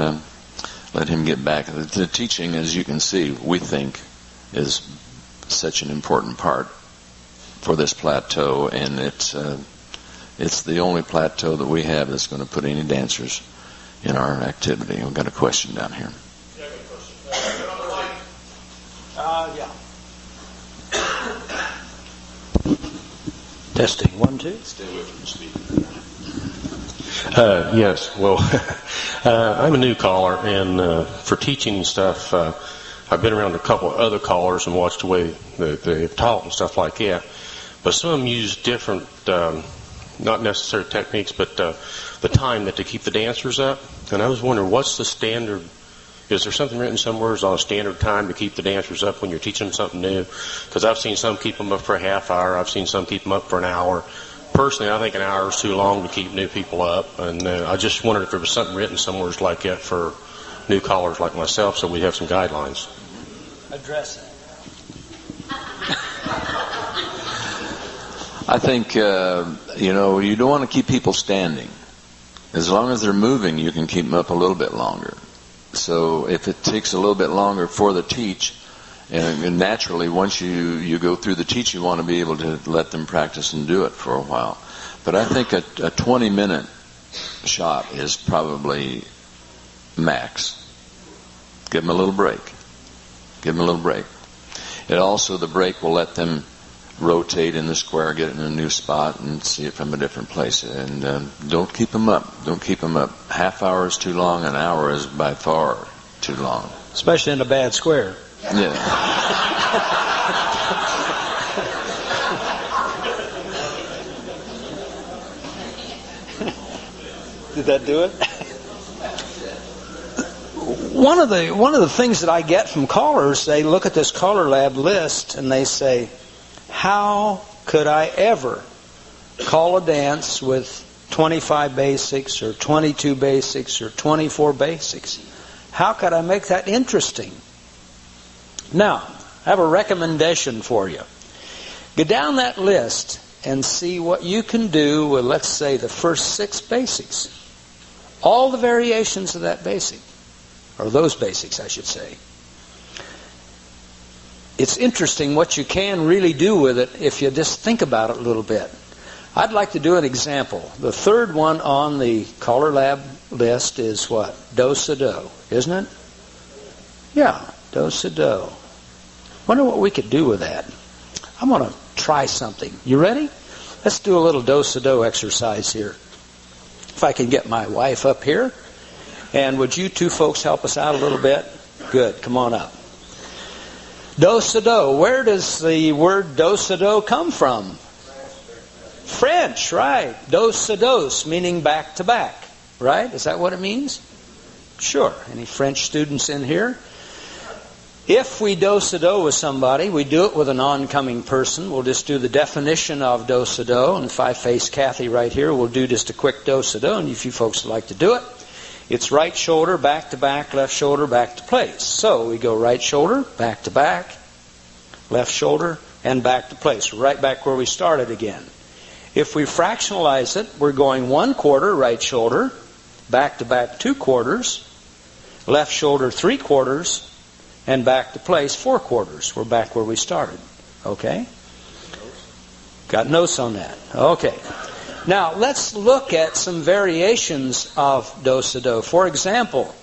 let him get back. The teaching, as you can see, we think is such an important part for this plateau, and it's the only plateau that we have that's going to put any dancers in our activity. We've got a question down here. Yeah. Testing, 1, 2. Stay away from the speaker. Yes, well, I'm a new caller, and for teaching and stuff, I've been around a couple of other callers and watched the way they've taught and stuff like that. But some of them use different, not necessarily techniques, but the time that to keep the dancers up. And I was wondering, what's the standard? Is there something written somewhere on a standard time to keep the dancers up when you're teaching them something new? Because I've seen some keep them up for a half hour. I've seen some keep them up for an hour. Personally, I think an hour is too long to keep new people up. And I just wondered if there was something written somewhere like that for new callers like myself, so we have some guidelines. Address it. I think, you don't want to keep people standing. As long as they're moving, you can keep them up a little bit longer. So if it takes a little bit longer for the teach, and naturally once you go through the teach, you want to be able to let them practice and do it for a while. But I think a 20-minute shot is probably max. Give them a little break. It also, the break will let them rotate in the square, get in a new spot, and see it from a different place. And don't keep them up. Half hour is too long. An hour is by far too long. Especially in a bad square. Yeah. Did that do it? One of the things that I get from callers, they look at this CALLERLAB list and they say, how could I ever call a dance with 25 basics or 22 basics or 24 basics? How could I make that interesting? Now, I have a recommendation for you. Go down that list and see what you can do with, let's say, the first 6 basics. All the variations of that basic. Or those basics, I should say. It's interesting what you can really do with it if you just think about it a little bit. I'd like to do an example. The third one on the CALLERLAB list is what? Do-si-do, isn't it? Yeah, do-si-do. Wonder what we could do with that. I'm going to try something. You ready? Let's do a little do-si-do exercise here. If I can get my wife up here. And would you two folks help us out a little bit? Good. Come on up. Do-si-do. Where does the word do-si-do come from? French, right. Dos-a-dos, meaning back to back. Right? Is that what it means? Sure. Any French students in here? If we do-si-do with somebody, we do it with an oncoming person. We'll just do the definition of do-si-do. And if I face Kathy right here, we'll do just a quick do-si-do. And if you folks would like to do it, it's right shoulder, back to back, left shoulder, back to place. So we go right shoulder, back to back, left shoulder, and back to place. Right back where we started again. If we fractionalize it, we're going 1/4 right shoulder, back to back 2/4, left shoulder 3/4, and back to place 4/4. We're back where we started. Okay? Got notes on that. Okay. Now, let's look at some variations of do-si-do. For example,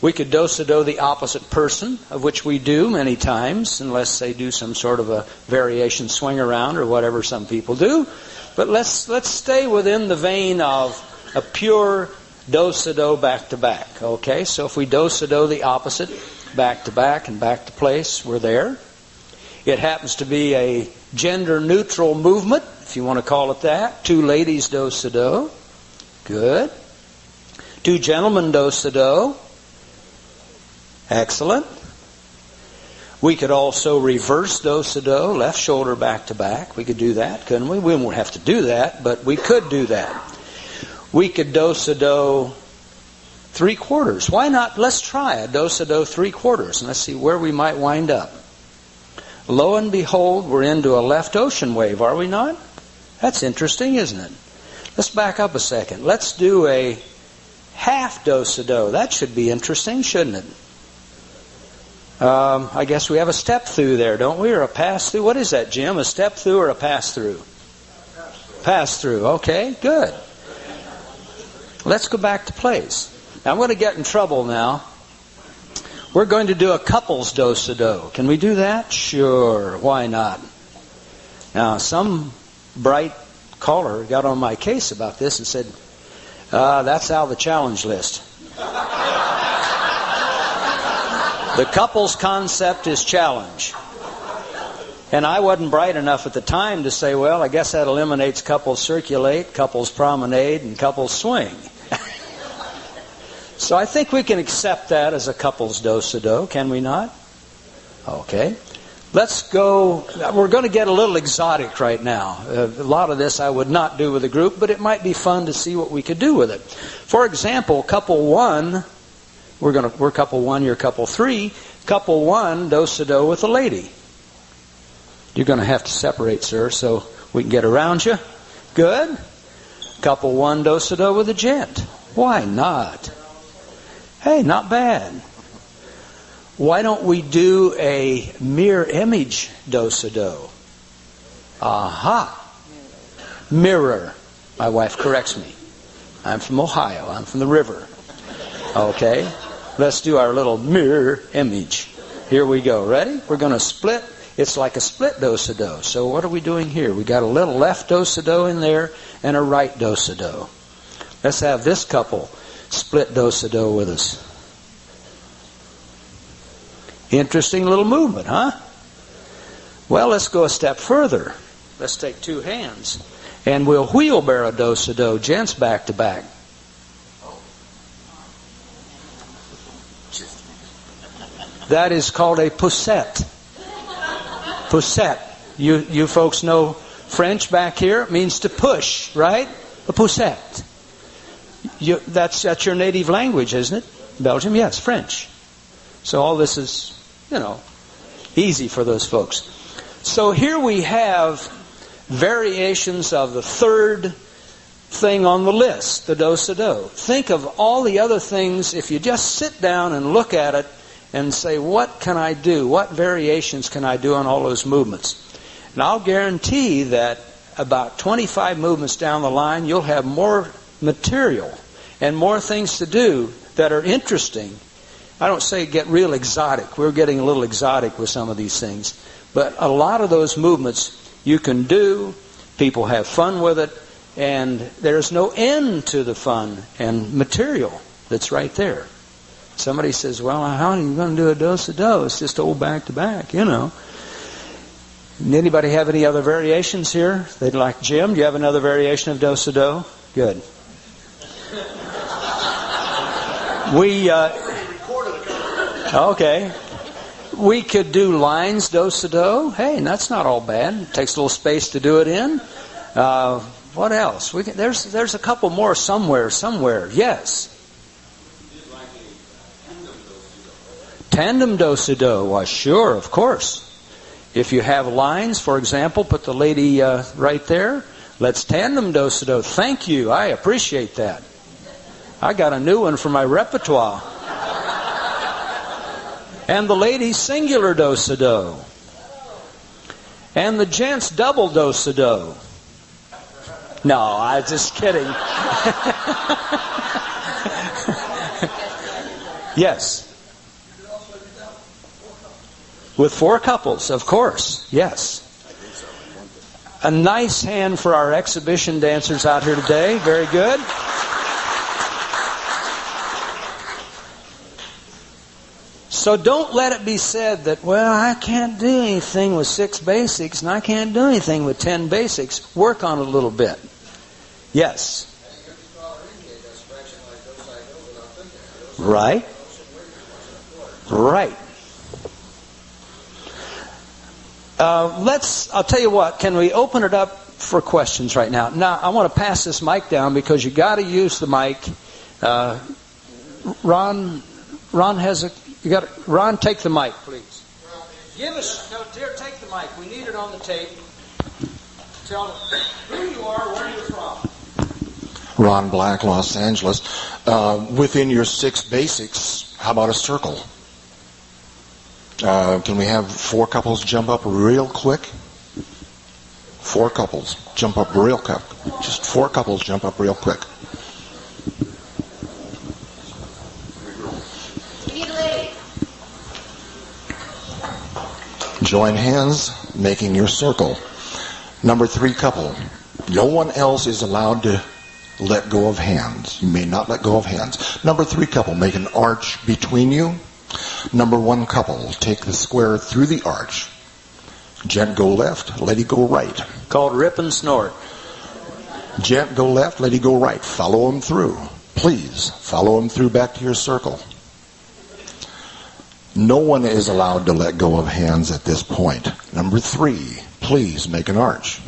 we could do-si-do the opposite person, of which we do many times, unless they do some sort of a variation swing around or whatever some people do. But let's stay within the vein of a pure do-si-do back to back. Okay, so if we do-si-do the opposite, back to back and back to place, we're there. It happens to be a gender-neutral movement, if you want to call it that. 2 ladies do-si-do. Good. 2 gentlemen do-si-do. Excellent. We could also reverse do-si-do, left shoulder back to back. We could do that, couldn't we? We won't have to do that, but we could do that. We could do-si-do 3/4. Why not? Let's try a do-si-do 3/4, and let's see where we might wind up. Lo and behold, we're into a left ocean wave, are we not? That's interesting, isn't it? Let's back up a second. Let's do a half do-si-do. That should be interesting, shouldn't it? I guess we have a step through there, don't we? Or a pass through? What is that, Jim? A step through or a pass through? Pass through. Okay, good. Let's go back to place. Now, I'm going to get in trouble now. We're going to do a couples do-si-do. Can we do that? Sure. Why not? Now, some bright caller got on my case about this and said, that's out of the challenge list. The couples concept is challenge. And I wasn't bright enough at the time to say, well, I guess that eliminates couples circulate, couples promenade, and couples swing. So I think we can accept that as a couples do-si-do, can we not? Okay. Let's go. We're going to get a little exotic right now. A lot of this I would not do with a group, but it might be fun to see what we could do with it. For example, couple 1, we're couple 1, you're couple 3. Couple 1, do-si-do with a lady. You're going to have to separate, sir, so we can get around you. Good. Couple 1, do-si-do with a gent. Why not? Hey, not bad. Why don't we do a mirror image do-si-do? Aha. Mirror. My wife corrects me. I'm from Ohio. I'm from the river. Okay. Let's do our little mirror image. Here we go. Ready? We're going to split. It's like a split do-si-do. So what are we doing here? We got a little left do-si-do in there and a right do-si-do. Let's have this couple split do-si-do with us. Interesting little movement, huh? Well, let's go a step further. Let's take two hands. And we'll wheelbarrow do-si-do. Gents back to back. That is called a poussette. Poussette. You folks know French back here? It means to push, right? A poussette. That's your native language, isn't it? Belgium? Yes, French. So all this is, easy for those folks. So here we have variations of the third thing on the list, the do-si-do. Think of all the other things. If you just sit down and look at it and say, what can I do? What variations can I do on all those movements? And I'll guarantee that about 25 movements down the line, you'll have more material and more things to do that are interesting. I don't say get real exotic. We're getting a little exotic with some of these things. But a lot of those movements you can do. People have fun with it. And there's no end to the fun and material that's right there. Somebody says, well, how are you going to do a do-si-do? It's just old back-to-back, Anybody have any other variations here? They'd like Jim. Do you have another variation of do-si-do? Good. Okay. We could do lines do-si-do. Hey, that's not all bad. It takes a little space to do it in. What else? There's a couple more somewhere. Yes. Tandem do-si-do. Why, sure, of course. If you have lines, for example, put the lady right there. Let's tandem do-si-do. Thank you. I appreciate that. I got a new one for my repertoire. And the ladies singular do-si-do. And the gents double do-si-do. No, I'm just kidding. Yes. With 4 couples, of course. Yes. A nice hand for our exhibition dancers out here today. Very good. So don't let it be said that, well, I can't do anything with 6 basics and I can't do anything with 10 basics. Work on it a little bit. Yes. Right. Right. I'll tell you what, can we open it up for questions right now? Now, I want to pass this mic down because you got to use the mic. Ron Ron, take the mic, please. Dear, take the mic. We need it on the tape. Tell who you are, where you're from. Ron Black, Los Angeles. Within your 6 basics, how about a circle? Can we have 4 couples jump up real quick? 4 couples jump up real quick. Just 4 couples jump up real quick. Join hands, making your circle. Number 3 couple. No one else is allowed to let go of hands. You may not let go of hands. Number 3 couple, make an arch between you. Number 1 couple, take the square through the arch. Gent go left, lady go right. Called rip and snort. Gent go left, lady go right. Follow them through. Please, follow them through back to your circle. No one is allowed to let go of hands at this point. Number 3, please make an arch.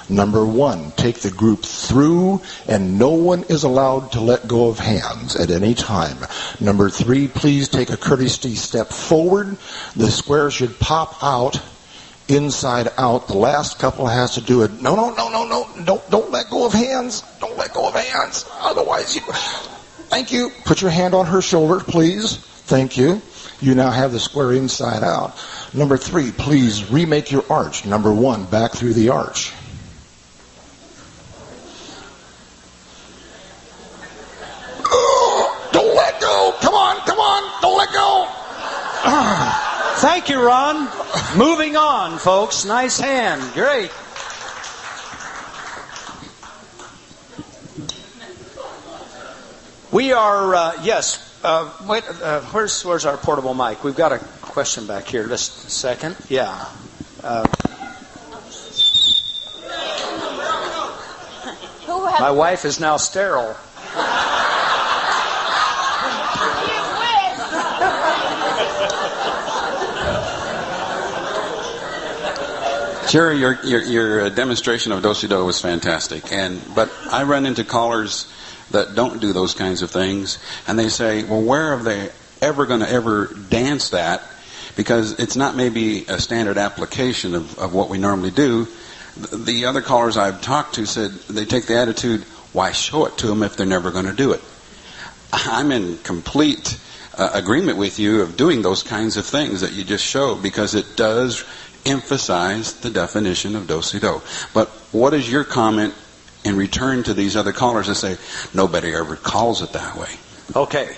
Number 1, take the group through, and no one is allowed to let go of hands at any time. Number 3, please take a courtesy step forward. The square should pop out, inside out. The last couple has to do it. No. Don't let go of hands. Don't let go of hands. Otherwise, Thank you. Put your hand on her shoulder, please. Thank you. You now have the square inside out. Number 3, please remake your arch. Number 1, back through the arch. Don't let go. Come on. Don't let go. Thank you, Ron. Moving on, folks. Nice hand. Great. We are, yes. Where's our portable mic? We've got a question. question back here. Just a second. Yeah. My wife is now sterile. Jerry, your demonstration of do-si-do was fantastic, but I run into callers that don't do those kinds of things, and they say, well, where are they ever going to ever dance that? Because it's not maybe a standard application of what we normally do. The other callers I've talked to said they take the attitude, why show it to them if they're never going to do it? I'm in complete agreement with you of doing those kinds of things that you just showed, because it does emphasize the definition of do-si-do. But what is your comment in return to these other callers that say nobody ever calls it that way? Okay,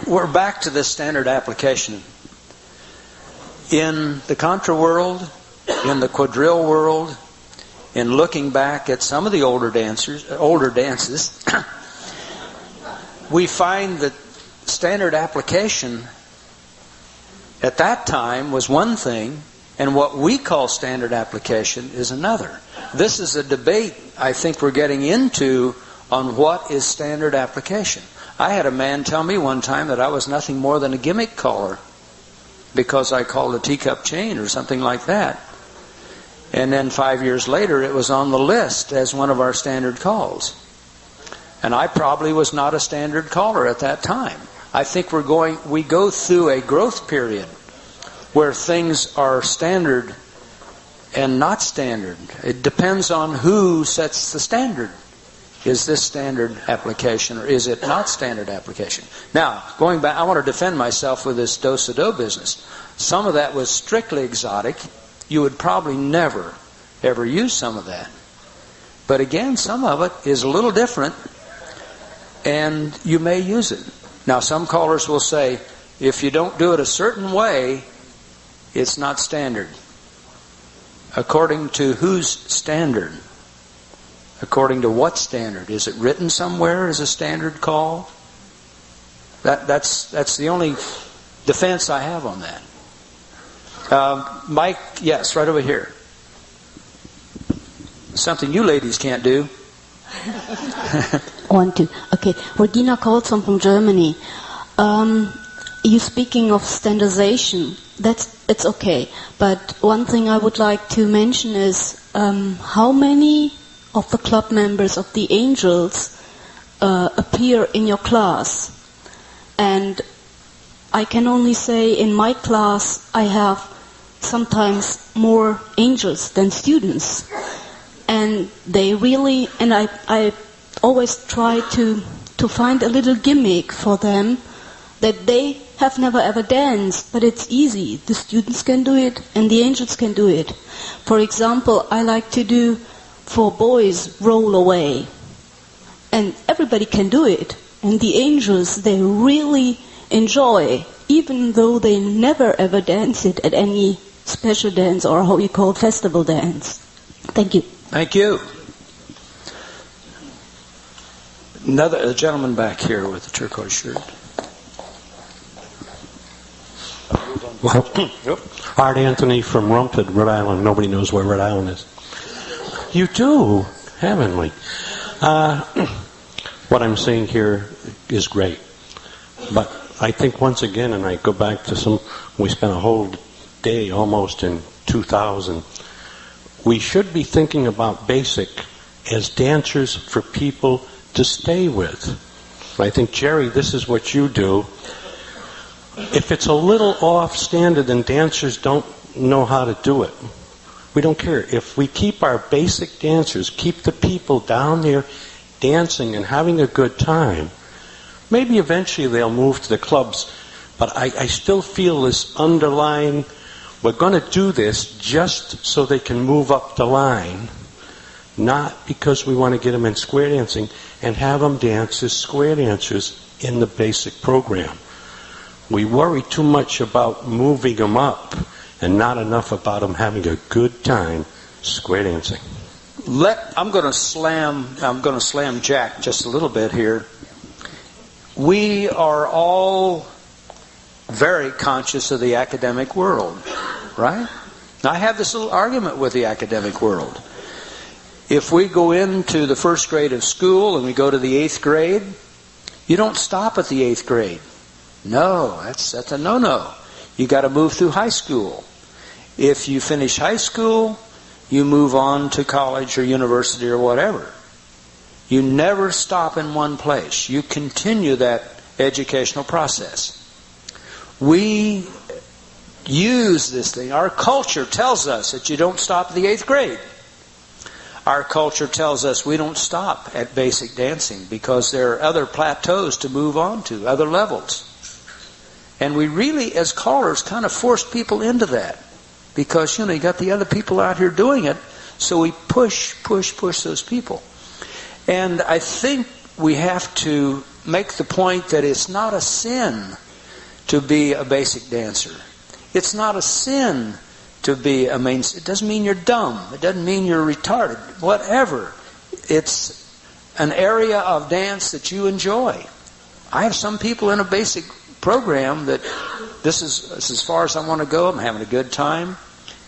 we're back to this standard application. In the contra world, in the quadrille world, in looking back at some of the older dances, we find that standard application at that time was one thing, and what we call standard application is another. This is a debate I think we're getting into on what is standard application. I had a man tell me one time that I was nothing more than a gimmick caller because I called a teacup chain or something like that. And then 5 years later it was on the list as one of our standard calls. And I probably was not a standard caller at that time. I think we go through a growth period where things are standard and not standard. It depends on who sets the standard. Is this standard application or is it not standard application? Now, going back, I want to defend myself with this do-si-do business. Some of that was strictly exotic. You would probably never, ever use some of that. But again, some of it is a little different, and you may use it. Now, some callers will say, if you don't do it a certain way, it's not standard. According to whose standard? According to what standard? Is it written somewhere as a standard call? That's the only defense I have on that. Mike, yes, right over here. Something you ladies can't do. 1, 2. Okay, Regina Colson from Germany. You speaking of standardization, it's okay. But one thing I would like to mention is how many of the club members of the Angels appear in your class. And I can only say in my class I have sometimes more angels than students. And they really, and I always try to find a little gimmick for them that they have never ever danced, but it's easy. The students can do it and the angels can do it. For example, I like to do for boys roll away. And everybody can do it. And the angels, they really enjoy, even though they never ever dance it at any special dance or how you call festival dance. Thank you. Thank you. A gentleman back here with the turquoise shirt. Well, Art Anthony from Rumford, Rhode Island. Nobody knows where Rhode Island is. You do, heavenly. What I'm saying here is great. But I think once again, and I go back to we spent a whole day almost in 2000. We should be thinking about basic as dancers for people to stay with. I think, Jerry, this is what you do. If it's a little off standard and dancers don't know how to do it, we don't care. If we keep our basic dancers, keep the people down there dancing and having a good time, maybe eventually they'll move to the clubs. But I still feel this underlying, we're going to do this just so they can move up the line, not because we want to get them in square dancing and have them dance as square dancers in the basic program. We worry too much about moving them up and not enough about them having a good time square dancing. I'm going to slam Jack just a little bit here. We are all very conscious of the academic world, right? Now, I have this little argument with the academic world. If we go into the first grade of school and we go to the 8th grade, you don't stop at the 8th grade. No, that's a no-no. You got to move through high school. If you finish high school, you move on to college or university or whatever. You never stop in one place. You continue that educational process. We use this thing. Our culture tells us that you don't stop at the 8th grade. Our culture tells us we don't stop at basic dancing because there are other plateaus to move on to, other levels. And we really, as callers, kind of force people into that because, you got the other people out here doing it, so we push those people. And I think we have to make the point that it's not a sin to be a basic dancer. It's not a sin to be a main. It doesn't mean you're dumb. It doesn't mean you're retarded. Whatever. It's an area of dance that you enjoy. I have some people in a basic program that this is as far as I want to go. I'm having a good time.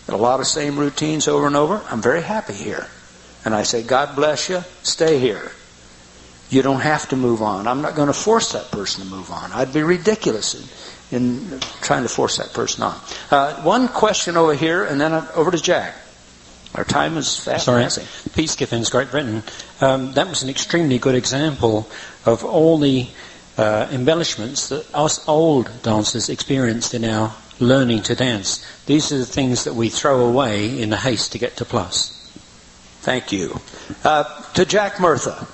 Got a lot of same routines over and over. I'm very happy here. And I say, God bless you. Stay here. You don't have to move on. I'm not going to force that person to move on. I'd be ridiculous in trying to force that person on. One question over here, and then over to Jack. Our time is fast passing. Peace Giffins, Great Britain. That was an extremely good example of all the embellishments that us old dancers experienced in our learning to dance. These are the things that we throw away in the haste to get to plus. Thank you. To Jack Murtha.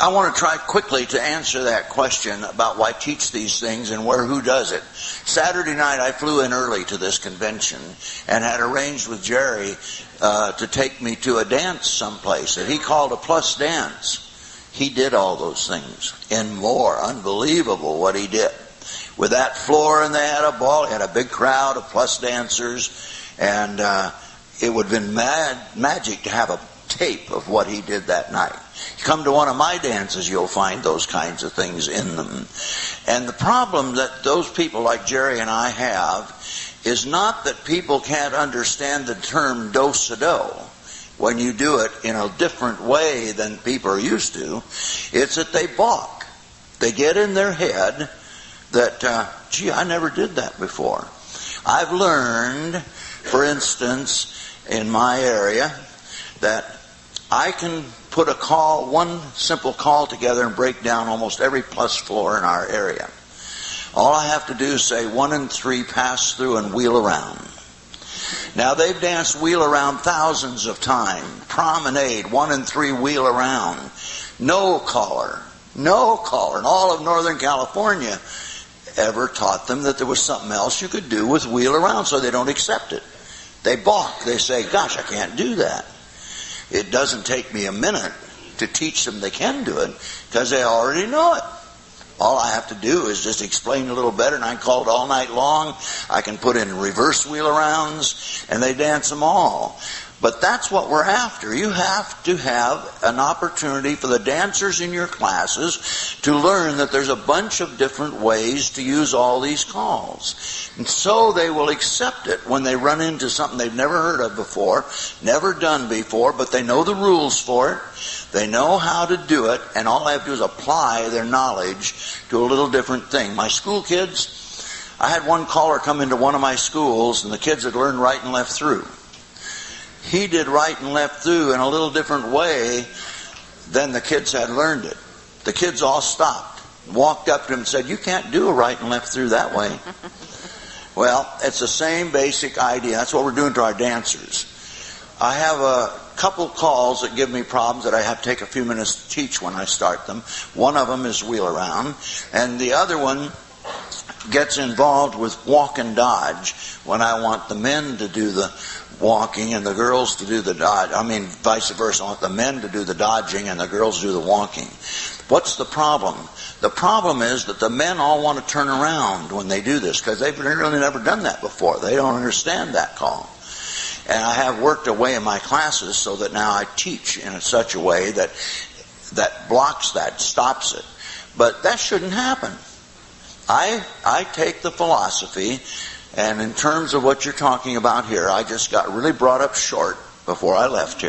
I want to try quickly to answer that question about why teach these things and who does it. Saturday night I flew in early to this convention and had arranged with Jerry to take me to a dance someplace that he called a plus dance. He did all those things and more. Unbelievable what he did. With that floor, and they had a ball, he had a big crowd of plus dancers, and it would have been magic to have a tape of what he did that night. You come to one of my dances, you'll find those kinds of things in them. And the problem that those people like Jerry and I have is not that people can't understand the term do-sa-do when you do it in a different way than people are used to. It's that they balk. They get in their head that, gee, I never did that before. I've learned, for instance, in my area, that I can put one simple call together and break down almost every plus floor in our area. All I have to do is say 1 and 3, pass through and wheel around. Now they've danced wheel around thousands of times. Promenade, 1 and 3, wheel around. No caller in all of Northern California ever taught them that there was something else you could do with wheel around, so they don't accept it. They balk. They say, gosh, I can't do that. It doesn't take me a minute to teach them they can do it because they already know it. All I have to do is just explain a little better, and I can call it all night long. I can put in reverse wheel arounds, and they dance them all. But that's what we're after. You have to have an opportunity for the dancers in your classes to learn that there's a bunch of different ways to use all these calls. And so they will accept it when they run into something they've never heard of before, never done before, but they know the rules for it. They know how to do it, and all they have to do is apply their knowledge to a little different thing. My school kids, I had one caller come into one of my schools, and the kids had learned right and left through. He did right and left through in a little different way than the kids had learned it. The kids all stopped, walked up to him and said, you can't do a right and left through that way. Well, it's the same basic idea. That's what we're doing to our dancers. I have a couple calls that give me problems that I have to take a few minutes to teach when I start them. One of them is wheel around, and the other one gets involved with walk and dodge when I want the men to do the walking and the girls to do the dodge. I mean, vice versa. I want the men to do the dodging and the girls do the walking. What's the problem? The problem is that the men all want to turn around when they do this because they've really never done that before. They don't understand that call. And I have worked away in my classes so that now I teach in such a way that blocks that, stops it. But that shouldn't happen. I take the philosophy, and in terms of what you're talking about here, I just got really brought up short before I left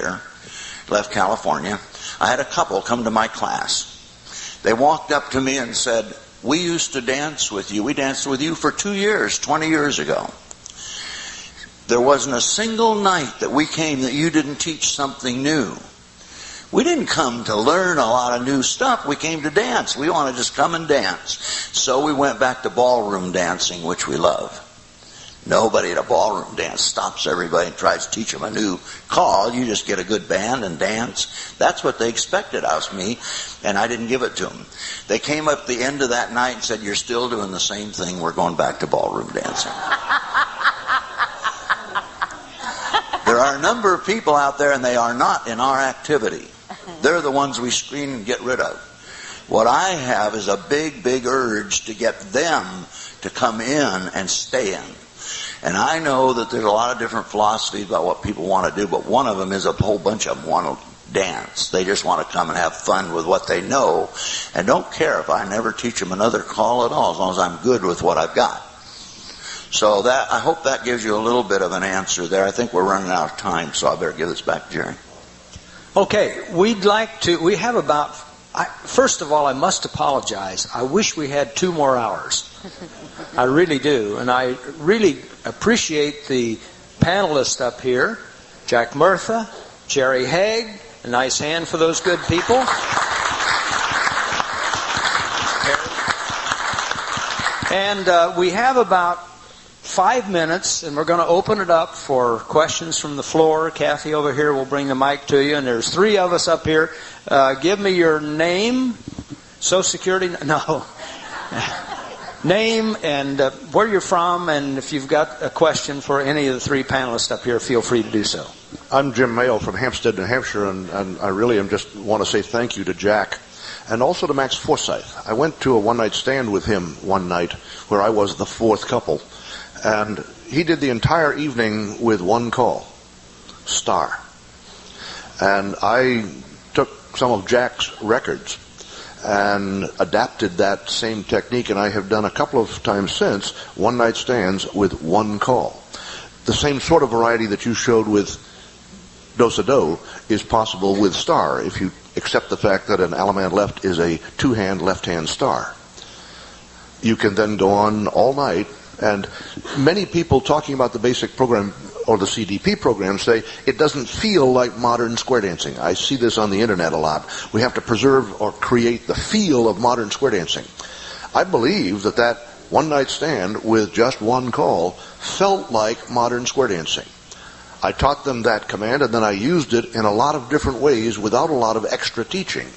California. I had a couple come to my class. They walked up to me and said, "We used to dance with you. We danced with you for 2 years, 20 years ago. There wasn't a single night that we came that you didn't teach something new. We didn't come to learn a lot of new stuff. We came to dance. We want to just come and dance." So we went back to ballroom dancing, which we love. Nobody at a ballroom dance stops everybody and tries to teach them a new call. You just get a good band and dance. That's what they expected out of me, and I didn't give it to them. They came up at the end of that night and said, "You're still doing the same thing. We're going back to ballroom dancing." There are a number of people out there, and they are not in our activity. They're the ones we screen and get rid of. What I have is a big, big urge to get them to come in and stay in. And I know that there's a lot of different philosophies about what people want to do, but one of them is a whole bunch of them want to dance. They just want to come and have fun with what they know and don't care if I never teach them another call at all, as long as I'm good with what I've got. So I hope that gives you a little bit of an answer there. I think we're running out of time, so I better give this back to Jerry. Okay, we have about, first of all, I must apologize. I wish we had 2 more hours. I really do. And I really appreciate the panelists up here, Jack Murtha, Jerry Helt. A nice hand for those good people. And we have about 5 minutes, and we're going to open it up for questions from the floor. Kathy over here will bring the mic to you, and there's 3 of us up here. Give me your name, Social Security, no, name, and where you're from, and if you've got a question for any of the 3 panelists up here, feel free to do so. I'm Jim Mayo from Hampstead, New Hampshire, and I really just want to say thank you to Jack and also to Max Forsyth. I went to a one-night stand with him one night where I was the 4th couple. And he did the entire evening with 1 call, star. And I took some of Jack's records and adapted that same technique, and I have done a couple of times since one-night stands with 1 call. The same sort of variety that you showed with do-sa-do is possible with star, if you accept the fact that an Alaman left is a 2-hand, left-hand star. You can then go on all night. And many people talking about the basic program or the CDP program say it doesn't feel like modern square dancing. I see this on the internet a lot. We have to preserve or create the feel of modern square dancing. I believe that one-night stand with just 1 call felt like modern square dancing. I taught them that command, and then I used it in a lot of different ways without a lot of extra teaching.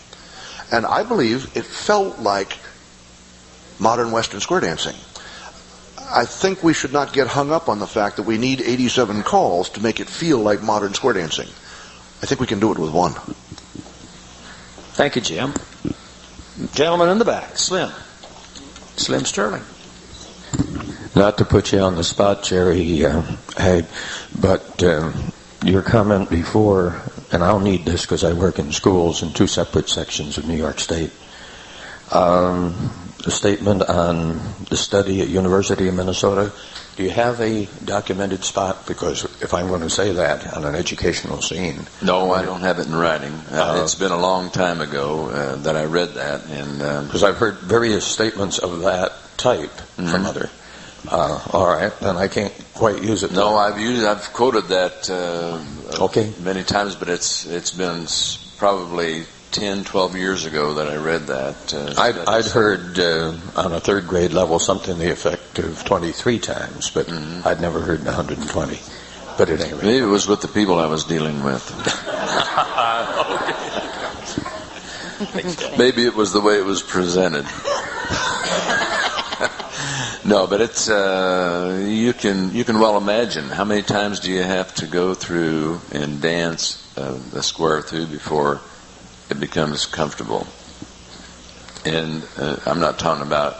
And I believe it felt like modern Western square dancing. I think we should not get hung up on the fact that we need 87 calls to make it feel like modern square dancing. I think we can do it with 1. Thank you, Jim. Gentleman in the back, Slim Sterling. Not to put you on the spot, Jerry, but your comment before, and I'll need this because I work in schools in 2 separate sections of New York State. The statement on the study at University of Minnesota, do you have a documented spot? Because if I'm going to say that on an educational scene... No, I don't have it in writing. It's been a long time ago that I read that. Because I've heard various statements of that type from other... all right, then I can't quite use it. No, I've quoted that many times, but it's been probably 10, 12 years ago that I read that. I'd heard on a 3rd grade level something to the effect of 23 times, but I'd never heard 120. But at any rate. Maybe it was with the people I was dealing with. Maybe it was the way it was presented. No, but it's you can well imagine how many times do you have to go through and dance the square through before it becomes comfortable. And I'm talking about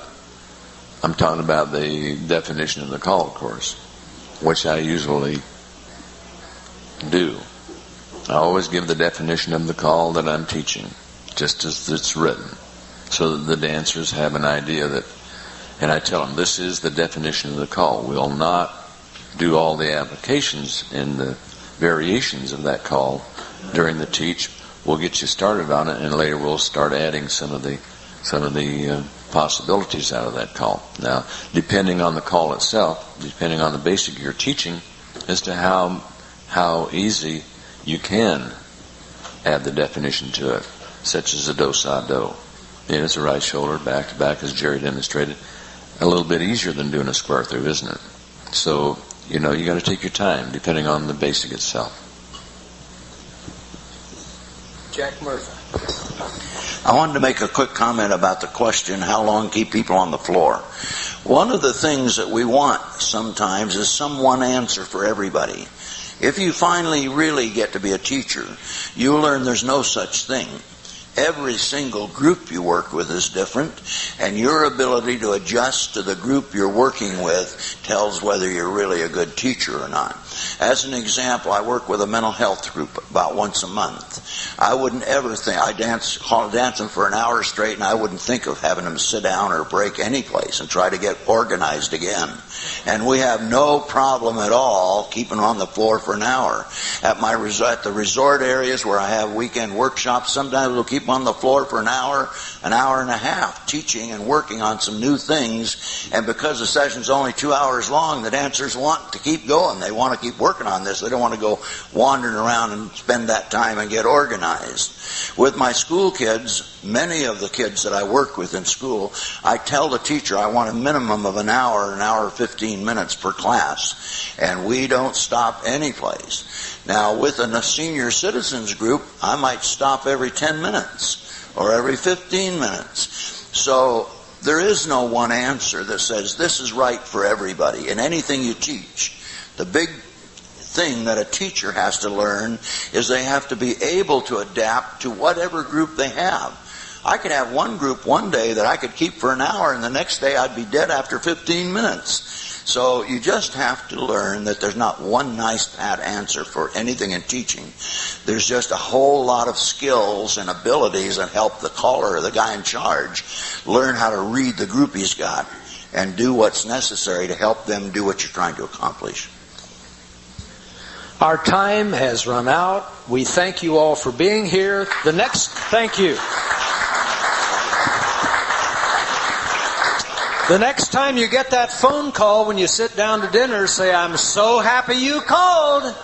the definition of the call, of course, which I usually do. I always give the definition of the call that I'm teaching, just as it's written, so that the dancers have an idea that, And I tell them, this is the definition of the call. We'll not do all the applications and the variations of that call during the teach. We'll get you started on it, and later we'll start adding some of the possibilities out of that call. Now, depending on the call itself, depending on the basic you're teaching, as to how easy you can add the definition to it, such as a do-sa-do. It's a right shoulder, back to back, as Jerry demonstrated. A little bit easier than doing a square through, isn't it? So, you got to take your time, depending on the basic itself. Jack Murtha. I wanted to make a quick comment about the question, how long keep people on the floor? One of the things that we want sometimes is some one answer for everybody. If you finally really get to be a teacher, you learn there's no such thing. Every single group you work with is different, and your ability to adjust to the group you're working with tells whether you're really a good teacher or not. As an example, I work with a mental health group about once a month. I wouldn't ever think, I dance them for an hour straight, and I wouldn't think of having them sit down or break any place and try to get organized again. And we have no problem at all keeping them on the floor for an hour. At the resort areas where I have weekend workshops, sometimes we'll keep them on the floor for an hour and a half, teaching and working on some new things. And because the session's only 2 hours long, the dancers want to keep going. They want to keep working on this. They don't want to go wandering around and spend that time and get organized. With my school kids, many of the kids that I work with in school, I tell the teacher I want a minimum of an hour 15 minutes per class. And we don't stop any place. Now, with a senior citizens group, I might stop every 10 minutes or every 15 minutes. So there is no one answer that says this is right for everybody in anything you teach. The big thing that a teacher has to learn is they have to be able to adapt to whatever group they have. I could have one group one day that I could keep for an hour, and the next day I'd be dead after 15 minutes. So you just have to learn that there's not one nice pat answer for anything in teaching. There's just a whole lot of skills and abilities that help the caller or the guy in charge learn how to read the group he's got and do what's necessary to help them do what you're trying to accomplish. Our time has run out. We thank you all for being here. Thank you. The next time you get that phone call when you sit down to dinner, say, "I'm so happy you called."